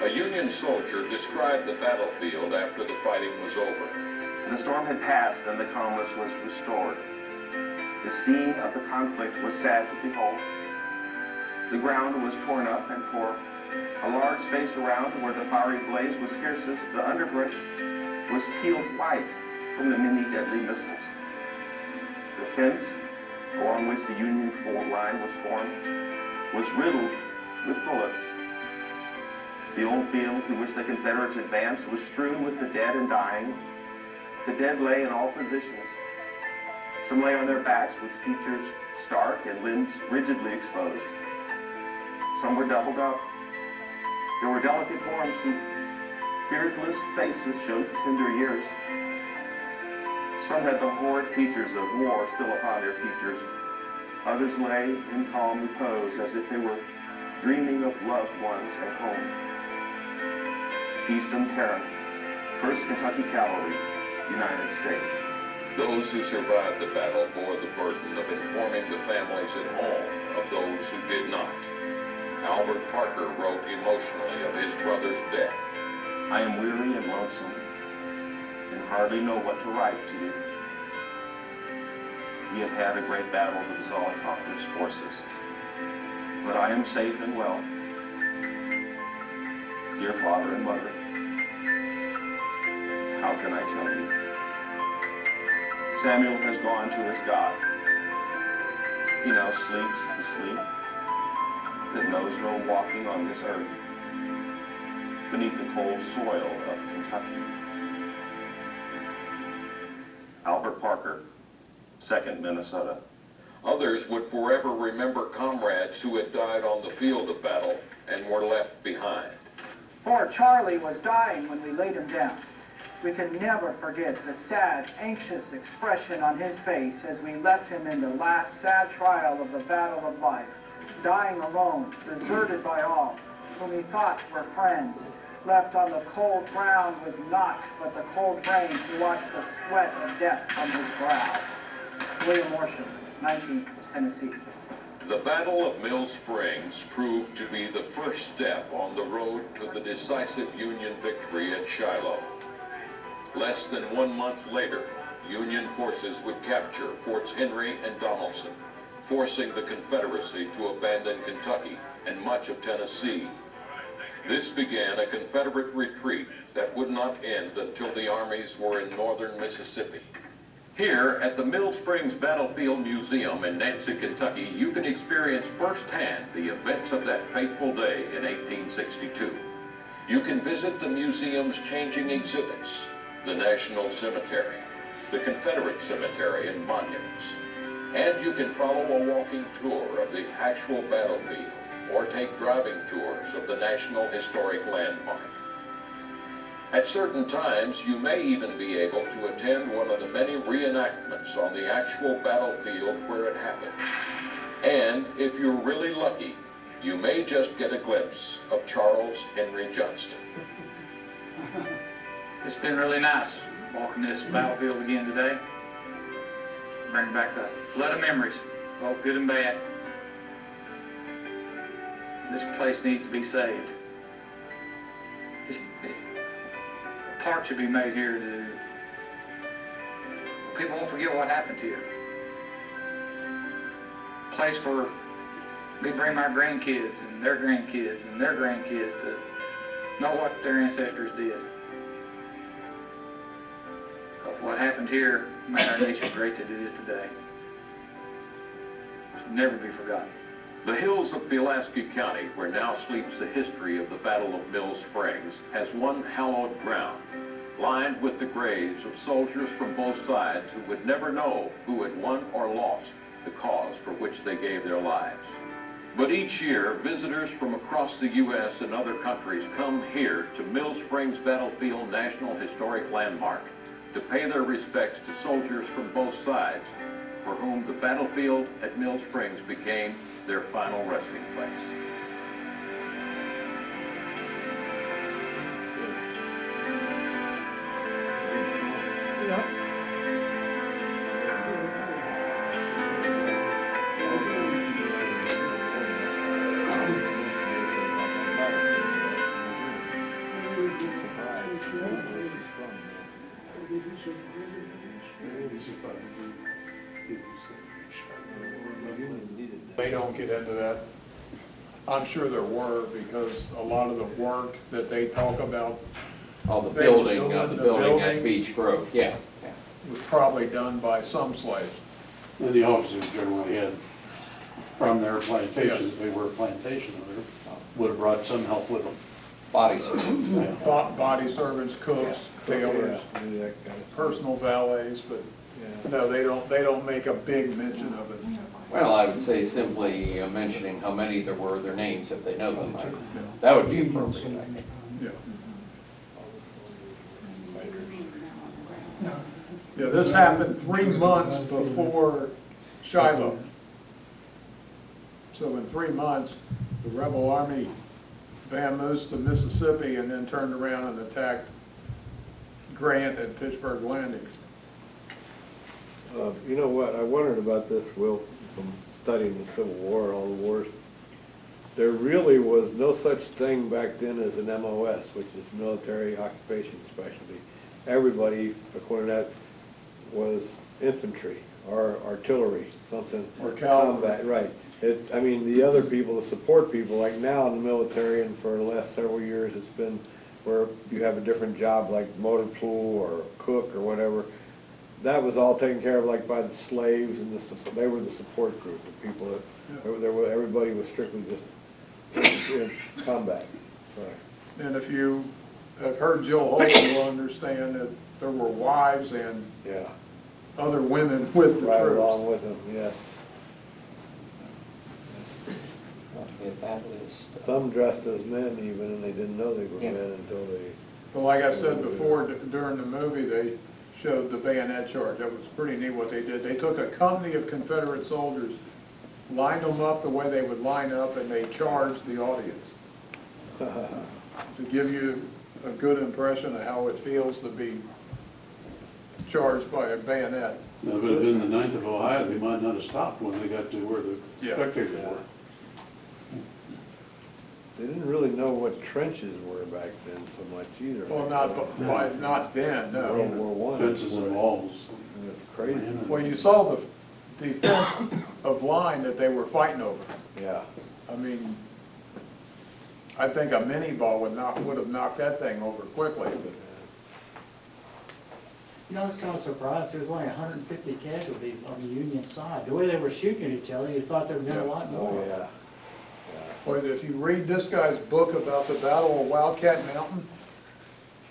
A Union soldier described the battlefield after the fighting was over. The storm had passed and the calmness was restored. The scene of the conflict was sad to behold. The ground was torn up, and for a large space around where the fiery blaze was fiercest, the underbrush was peeled white from the many deadly missiles. The fence along which the Union line was formed was riddled with bullets. The old field through which the Confederates advanced was strewn with the dead and dying. The dead lay in all positions. Some lay on their backs with features stark and limbs rigidly exposed. Some were doubled up. There were delicate forms whose beardless faces showed tender years. Some had the horrid features of war still upon their features. Others lay in calm repose as if they were dreaming of loved ones at home. Easton Tarrant, 1st Kentucky Cavalry, United States. Those who survived the battle bore the burden of informing the families at home of those who did not. Albert Parker wrote emotionally of his brother's death. I am weary and lonesome and hardly know what to write to you. We have had a great battle with Zollicoffer's forces, but I am safe and well. Dear father and mother, how can I tell you? Samuel has gone to his God. He now sleeps the sleep that knows no walking on this earth, beneath the cold soil of Kentucky. Albert Parker, 2nd Minnesota. Others would forever remember comrades who had died on the field of battle and were left behind. Poor Charlie was dying when we laid him down. We can never forget the sad, anxious expression on his face as we left him in the last sad trial of the battle of life, dying alone, deserted by all, whom he thought were friends, left on the cold ground with naught but the cold rain to wash the sweat of death from his brow. William Worsham, 19th Tennessee. The Battle of Mill Springs proved to be the first step on the road to the decisive Union victory at Shiloh. Less than 1 month later, Union forces would capture Forts Henry and Donelson, forcing the Confederacy to abandon Kentucky and much of Tennessee. This began a Confederate retreat that would not end until the armies were in northern Mississippi. Here at the Mill Springs Battlefield Museum in Nancy, Kentucky, you can experience firsthand the events of that fateful day in 1862. You can visit the museum's changing exhibits, the National Cemetery, the Confederate Cemetery and monuments, and you can follow a walking tour of the actual battlefield or take driving tours of the National Historic Landmark. At certain times, you may even be able to attend one of the many reenactments on the actual battlefield where it happened. And if you're really lucky, you may just get a glimpse of Charles Henry Johnston. It's been really nice walking this battlefield again today. Bring back a flood of memories, both good and bad. This place needs to be saved. A park should be made here to... people won't forget what happened here. A place for me to bring my grandkids and their grandkids and their grandkids to know what their ancestors did. Because what happened here made our nation great that it is today. It should never be forgotten. The hills of Pulaski County, where now sleeps the history of the Battle of Mill Springs, has one hallowed ground, lined with the graves of soldiers from both sides who would never know who had won or lost the cause for which they gave their lives. But each year, visitors from across the U.S. and other countries come here to Mill Springs Battlefield National Historic Landmark to pay their respects to soldiers from both sides, for whom the battlefield at Mill Springs became their final resting place. They don't get into that. I'm sure there were, because a lot of the work that they talk about Oh, the They building, built the the building at building. Beech Grove, yeah. was probably done by some slaves. And the officers generally had, from their plantations, if they were a plantation owner, would have brought some help with them. Body servants. Body servants, cooks, tailors, personal valets, but no, they don't make a big mention of it. Well, I would say simply mentioning how many there were, their names if they know them. That would be appropriate, I think. Yeah. Yeah, this happened 3 months before Shiloh. So in 3 months, the rebel army vamoosed to Mississippi and then turned around and attacked Grant at Pittsburgh Landing. You know what, I wondered about this, Will, from studying the Civil War, all the wars. There really was no such thing back then as an MOS, which is Military Occupation Specialty. Everybody, according to that, was infantry or artillery, something. Or cavalry. Combat, right. I mean, the other people, the support people, like now in the military and for the last several years, it's been where you have a different job like motor pool or cook or whatever. That was all taken care of like by the slaves and they were the support group, the people that, everybody was strictly just in combat. Right. And if you have heard Jill Holden, you'll understand that there were wives and Yeah. other women with the Right troops. along with them, yes. Some dressed as men even, and they didn't know they were men until they... But like I said before, during the movie, they showed the bayonet charge. That was pretty neat what they did. They took a company of Confederate soldiers, lined them up the way they would line up, and they charged the audience to give you a good impression of how it feels to be charged by a bayonet. Now, if it had been the 9th of Ohio, they might not have stopped when they got to where the spectators were. They didn't really know what trenches were back then so much either. Well, not then, no. World War I. Fences and walls. It was crazy. Well, you saw the defense of line that they were fighting over. Yeah. I mean, I think a mini ball would have knocked that thing over quickly. You know, I was kind of surprised, there was only 150 casualties on the Union side. The way they were shooting at each other, you thought there would have been a lot more. Oh, yeah. But if you read this guy's book about the Battle of Wildcat Mountain,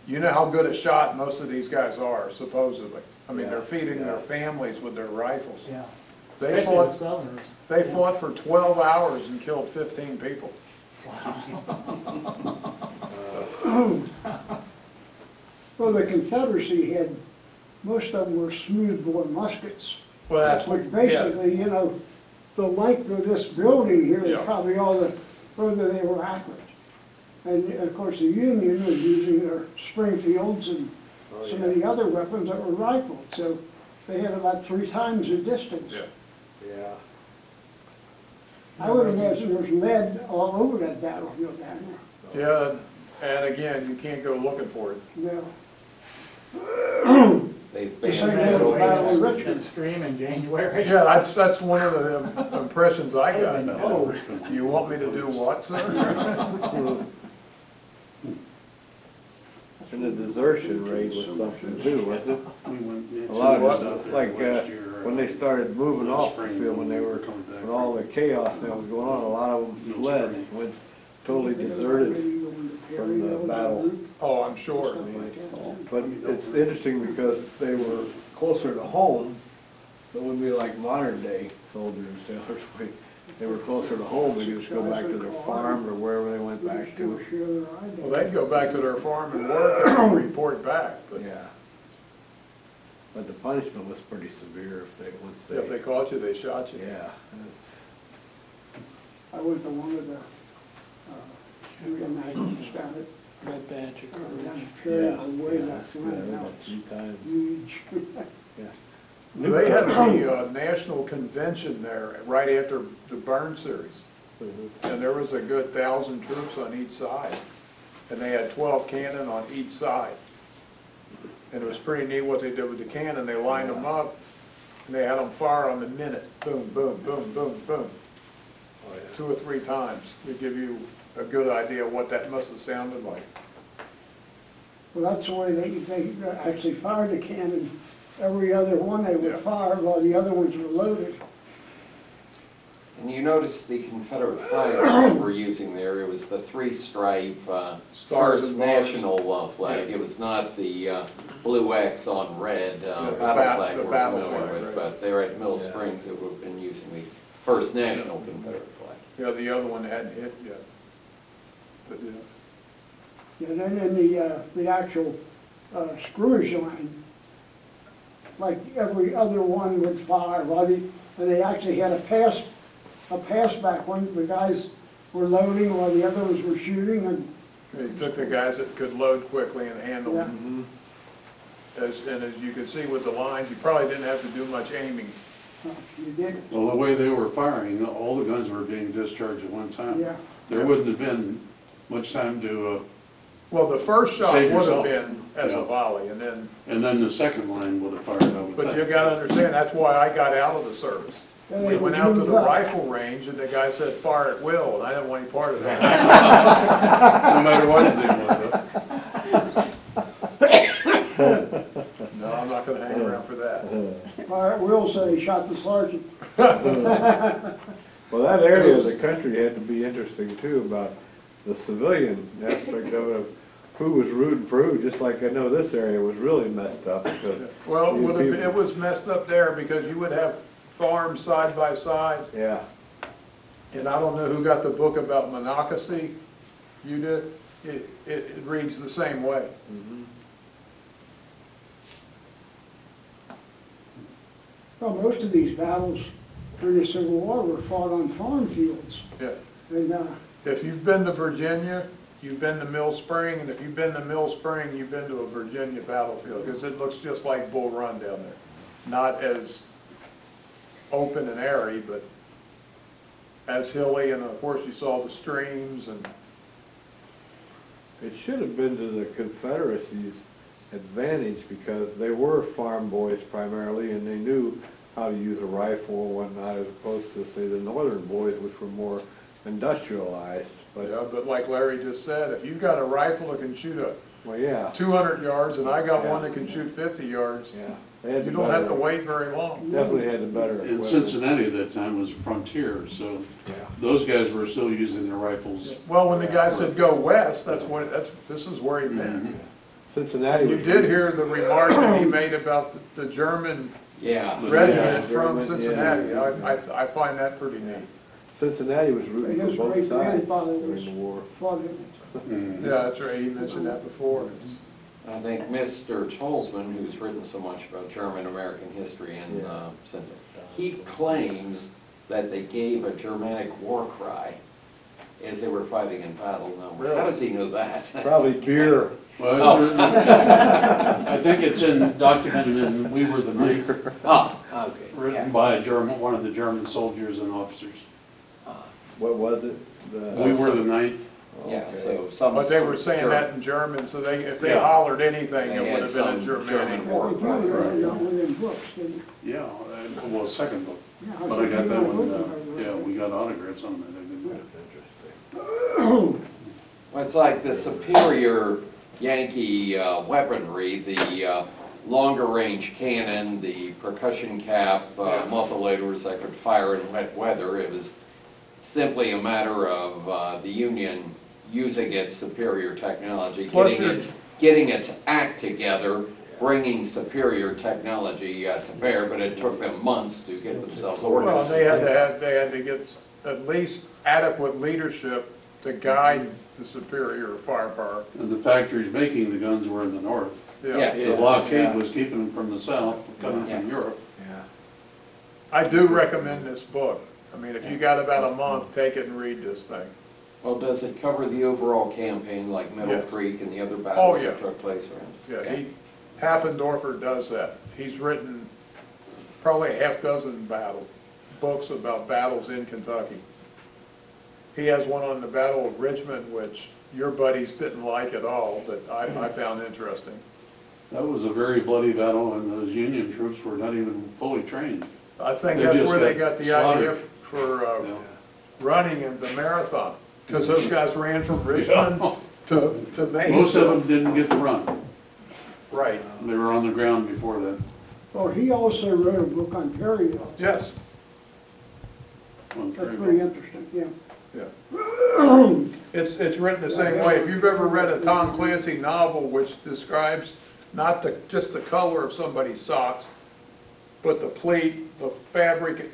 you know how good a shot most of these guys are, supposedly. I mean, they're feeding their families with their rifles. Yeah. They Especially fought, the Southerners. they fought for 12 hours and killed 15 people. Well, the Confederacy had, most of them were smoothbore muskets. Well, that's what, Which basically, you know, the length of this building here is Yeah. probably all the further they were accurate. And of course, the Union was using their Springfields and so many other weapons that were rifled. So they had about 3 times the distance. Yeah. Yeah. I would imagine there's lead all over that battlefield down there. Yeah, and again, you can't go looking for it. No. They've The same banned way it. the Battle of That Richmond. stream in January. Yeah, that's one of the impressions I got. Oh, you want me to do what, sir? And the desertion rate was something too, wasn't it? We went, A lot of was it, out there like, last year, when they started moving off the field, when all the chaos that was going on, a lot of them fled, went totally deserted from the battle. Oh, I'm sure. I mean, but it's interesting because they were closer to home, it wouldn't be like modern day soldiers and sailors. They were closer to home, they could just go back to their farm or wherever they went back to. Well, they'd go back to their farm and work and report back, but Yeah. But the punishment was pretty severe if they caught you, they shot you. Yeah. I went to one of the reenactments down at Red Badge of down at Perryville, way back when, now A few times. it's huge. They had the national convention there right after the Burn series. And there was a good 1,000 troops on each side. And they had 12 cannon on each side. And it was pretty neat what they did with the cannon. They lined them up and they had them fire on the minute. Boom, boom, boom, boom, boom. 2 or 3 times to give you a good idea of what that must have sounded like. Well, that's the way they actually fired the cannon. Every other one they would fire while the other ones were loaded. And you notice the Confederate flag that we're using there, it was the 3-stripe Stars First and bars. National flag. It was not the blue X on red battle flag the we're battle familiar flag, with, right. but they're at Mill Springs that we've been using the First National Confederate flag. Yeah, the other one hadn't hit yet. But, yeah. And then in the actual screws line, like every other one would fire, and they actually had a pass back when the guys were loading while the others were shooting, and, He took the guys that could load quickly and handle yeah. them. And as you can see with the lines, you probably didn't have to do much aiming. You did, Well, the way they were firing, all the guns were being discharged at one time. yeah. There wouldn't have been much time to, Well, the first shot Save would have yourself. been as a Yeah. volley, and then the second line would have fired, I would but think. you gotta understand, that's why I got out of the service. And We they went would out to move the up. rifle range, and the guy said, fire at will, and I didn't want any part of that. No matter what his name was, No, I'm not gonna hang around for that. All right, Will said he shot the sergeant. Well, that area of the country had to be interesting too, about the civilian aspect of it, who was rooting for who, just like I know this area was really messed up because. Well, these people- it was messed up there because you would have farms side by side, Yeah, and I don't know who got the book about monocracy. You did? It reads the same way. Well, most of these battles during the Civil War were fought on farm fields. Yeah. And, If you've been to Virginia, you've been to Mill Spring, and if you've been to Mill Spring, you've been to a Virginia battlefield, because it looks just like Bull Run down there. Not as open and airy, but as hilly, and of course you saw the streams, and it should have been to the Confederacy's advantage because they were farm boys primarily and they knew how to use a rifle and whatnot as opposed to, say, the northern boys, which were more industrialized. But, yeah, but like Larry just said, if you've got a rifle that can shoot a well, yeah, 200 yards, and I got Yeah. one that can shoot 50 yards, yeah. They had you the don't have to better- wait very long. Definitely had the better And equipment. Cincinnati at that time was frontier, so Yeah. those guys were still using their rifles. Well, when the guy said go west, this is where he meant. Cincinnati You was. did hear the remark that he made about the German Yeah. regiment Yeah, from German, Cincinnati. yeah. I find that pretty neat. Cincinnati was rooting His for both great sides grandfather was during the war. fought in it. Mhm. Yeah, that's right, he mentioned that before. I think Mr. Tolzman, who's written so much about German-American history and Yeah. since he claims that they gave a Germanic war cry as they were fighting in battle. Now, Really? how does he know that? Probably beer. Well, it's I think it's documented in We Were the Ninth, Oh, okay. written by a German, one of the German soldiers and officers. What was it? We Were the Ninth. Yeah, Okay. so some. But they were saying that in German, so if they Yeah. hollered anything, They it would had have been a some Germanic German war I think you cry. were got one of them books, didn't you? Yeah, well, second book. Yeah, But I think got you that were one, with them, I yeah, read. we got autographs on it. That's interesting. Well, it's like the superior Yankee weaponry, the longer range cannon, the percussion cap, muzzle loaders that could fire in wet weather. It was simply a matter of the Union using its superior technology, Plus you're- getting its act together, bringing superior technology to bear, but it took them months to get themselves Well, organized. they had to get at least adequate leadership to guide the superior firepower. And the factories making the guns were in the north. Yes. The blockade was keeping them from the south, coming Yeah. from Europe. Yeah. I do recommend this book. I mean, if you got about a month, take it and read this thing. Well, does it cover the overall campaign, like Middle Yes. Creek and the other battles yeah. that took place around? Yeah, Haffendorfer does that. He's written probably a half dozen books about battles in Kentucky. He has one on the Battle of Richmond, which your buddies didn't like at all, but I found interesting. That was a very bloody battle, and those Union troops were not even fully trained. I think They that's just where they got got the idea slaughtered. for Yeah. running in the marathon, because those guys ran from Richmond to Mason. Most of them didn't get the run. Right, They were on the ground before that. Well, he also wrote a book on Perryville. yes, on That's Perryville. pretty interesting, yeah. yeah. It's written the same way. If you've ever read a Tom Clancy novel which describes not just the color of somebody's socks, but the pleat, the fabric,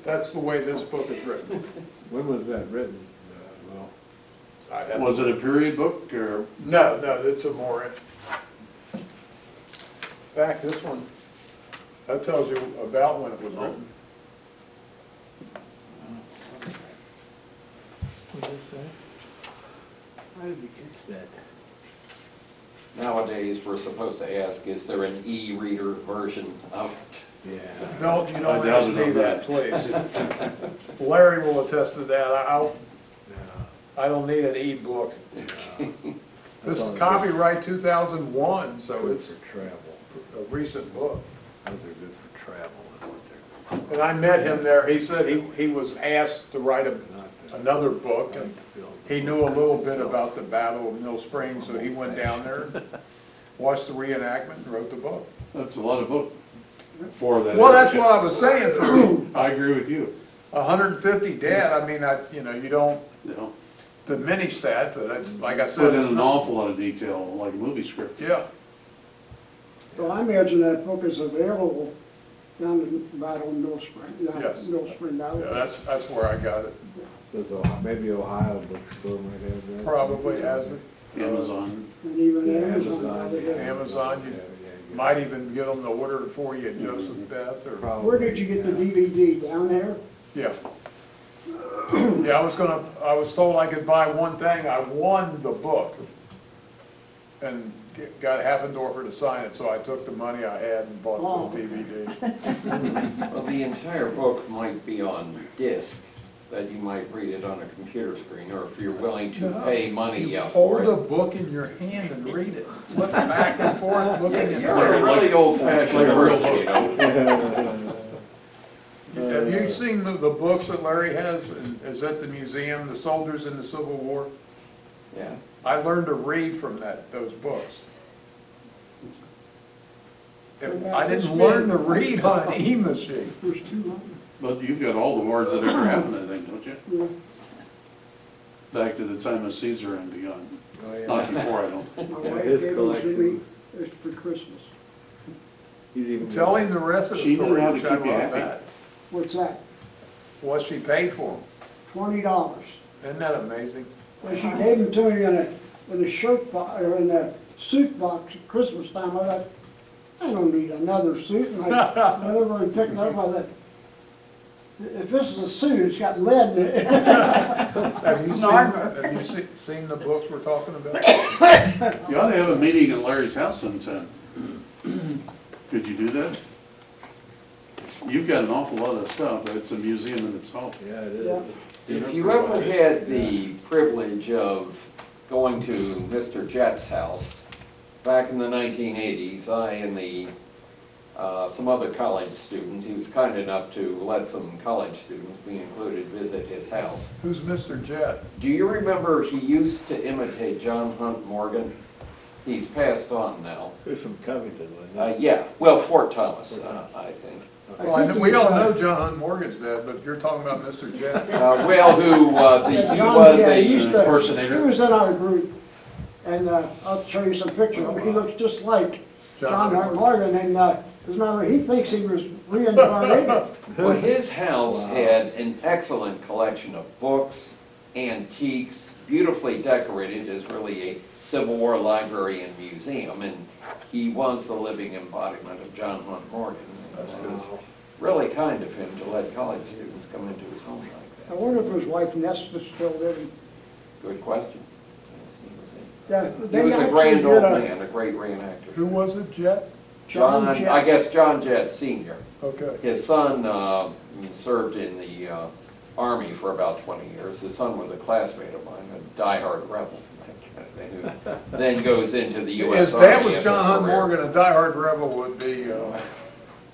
that's the way this book is written. When was that written? Well, I had- Was it a period book, or? No, it's a more, in fact, this one, that tells you about when it was written. How did we catch that? Nowadays, we're supposed to ask, is there an e-reader version of it? Yeah. Don't, you I don't doubt ask it me on that, please. Larry will attest to that. I don't need an e-book. This is copyright 2001, so it's For travel. a recent book. Those are good for travel. That's what they're- And I met him there. He said he was asked to write another book, and he knew a little bit about the Battle of Mill Springs, so he went down there, watched the reenactment, and wrote the book. That's a lot of book for that. Well, that's what I was saying, for I agree with you. 150 dead, I mean, you don't You know, diminish that, but it's, like I put said, in it's an not, awful lot of detail, like a movie script. yeah. Well, I imagine that book is available down in Battle of Mill Spring, Yes. Mill Spring Valley. Yeah, that's where I got it. Does Ohio, maybe Ohio bookstore might have that. Probably has it. Amazon. And even Yeah, Amazon. Amazon, they have it. Amazon, you might even get them to order it for you at Joseph Beth, or, Where did you get the DVD? Down there? yeah. Yeah, I was told I could buy one thing, I won the book, and got Haffendorfer to sign it, so I took the money I had and bought the DVD. Well, the entire book might be on disc, that you might read it on a computer screen, or if you're willing to pay money You for hold a it. book in your hand and read it, flip it back and forth, looking at You're a it. really old-fashioned Like a real person, you know. Have you seen the books that Larry has, is at the museum, The Soldiers in the Civil War? Yeah. I learned to read from those books. I didn't learn to read on an e-machine. There's 200. But you've got all the wars that ever happened, I think, don't you? Yeah. Back to the time of Caesar and beyond. Oh, yeah. Not before, I don't. My Yeah, wife his gave them to collection. me for Christmas. He's even. Tell him the rest of the She knew story, how to which I keep you love happy. that. What's that? What she paid for them. $20. Isn't that amazing? Well, she gave them to me in a shirt box, or in a suit box at Christmas time. I thought, I don't need another suit. And I went over and picked it up. I thought, if this is a suit, it's got lead in it. Have you seen the books we're talking about? You ought to have a meeting in Larry's house sometime. Could you do that? You've got an awful lot of stuff, but it's a museum in itself. Yeah, it Yeah. is. If you ever had the privilege of going to Mr. Jett's house, back in the 1980s, I and some other college students, he was kind enough to let some college students, be included, visit his house. Who's Mr. Jett? Do you remember he used to imitate John Hunt Morgan? He's passed on now. Who's from Covington, wasn't Yeah, well, Fort Thomas, I think. Well, we don't know John Hunt Morgan's dead, but you're talking about Mr. Jett. Well, he John was Jett, a he used to- impersonator. He was in our group, and I'll show you some pictures of him. He looks just like John Hart Morgan, and as a matter of fact, he thinks he was reincarnated. Well, his house had an excellent collection of books, antiques, beautifully decorated, as really a Civil War library and museum, and he was the living embodiment of John Hunt Morgan. It was really kind of him to let college students come into his home like I that. wonder if his wife Nesta still living. Good question. Yeah, He they was a actually grand did old a- man, a great reenactor. Who was it, Jett? John John, Jett. I guess John Jett Sr. Okay. His son served in the Army for about 20 years. His son was a classmate of mine, a diehard rebel, that kind of thing, who then goes into the U.S. If Army that was as a John Hunt career. Morgan, a diehard rebel would be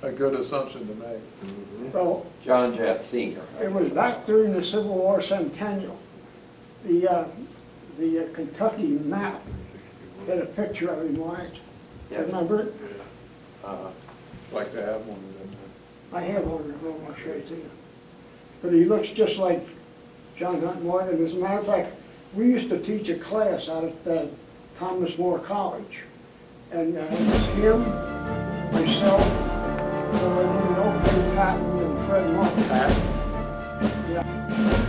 a good assumption to make. Well, John Jett Sr. it was back during the Civil War centennial. The Kentucky map had a picture of him on it. Yes. Remember it? Like to have one of them. I have one at home, I'll show it to you. But he looks just like John Hunt Morgan. As a matter of fact, we used to teach a class out at Thomas More College. And it was him, myself, Patton, and Fred Martin. Yeah.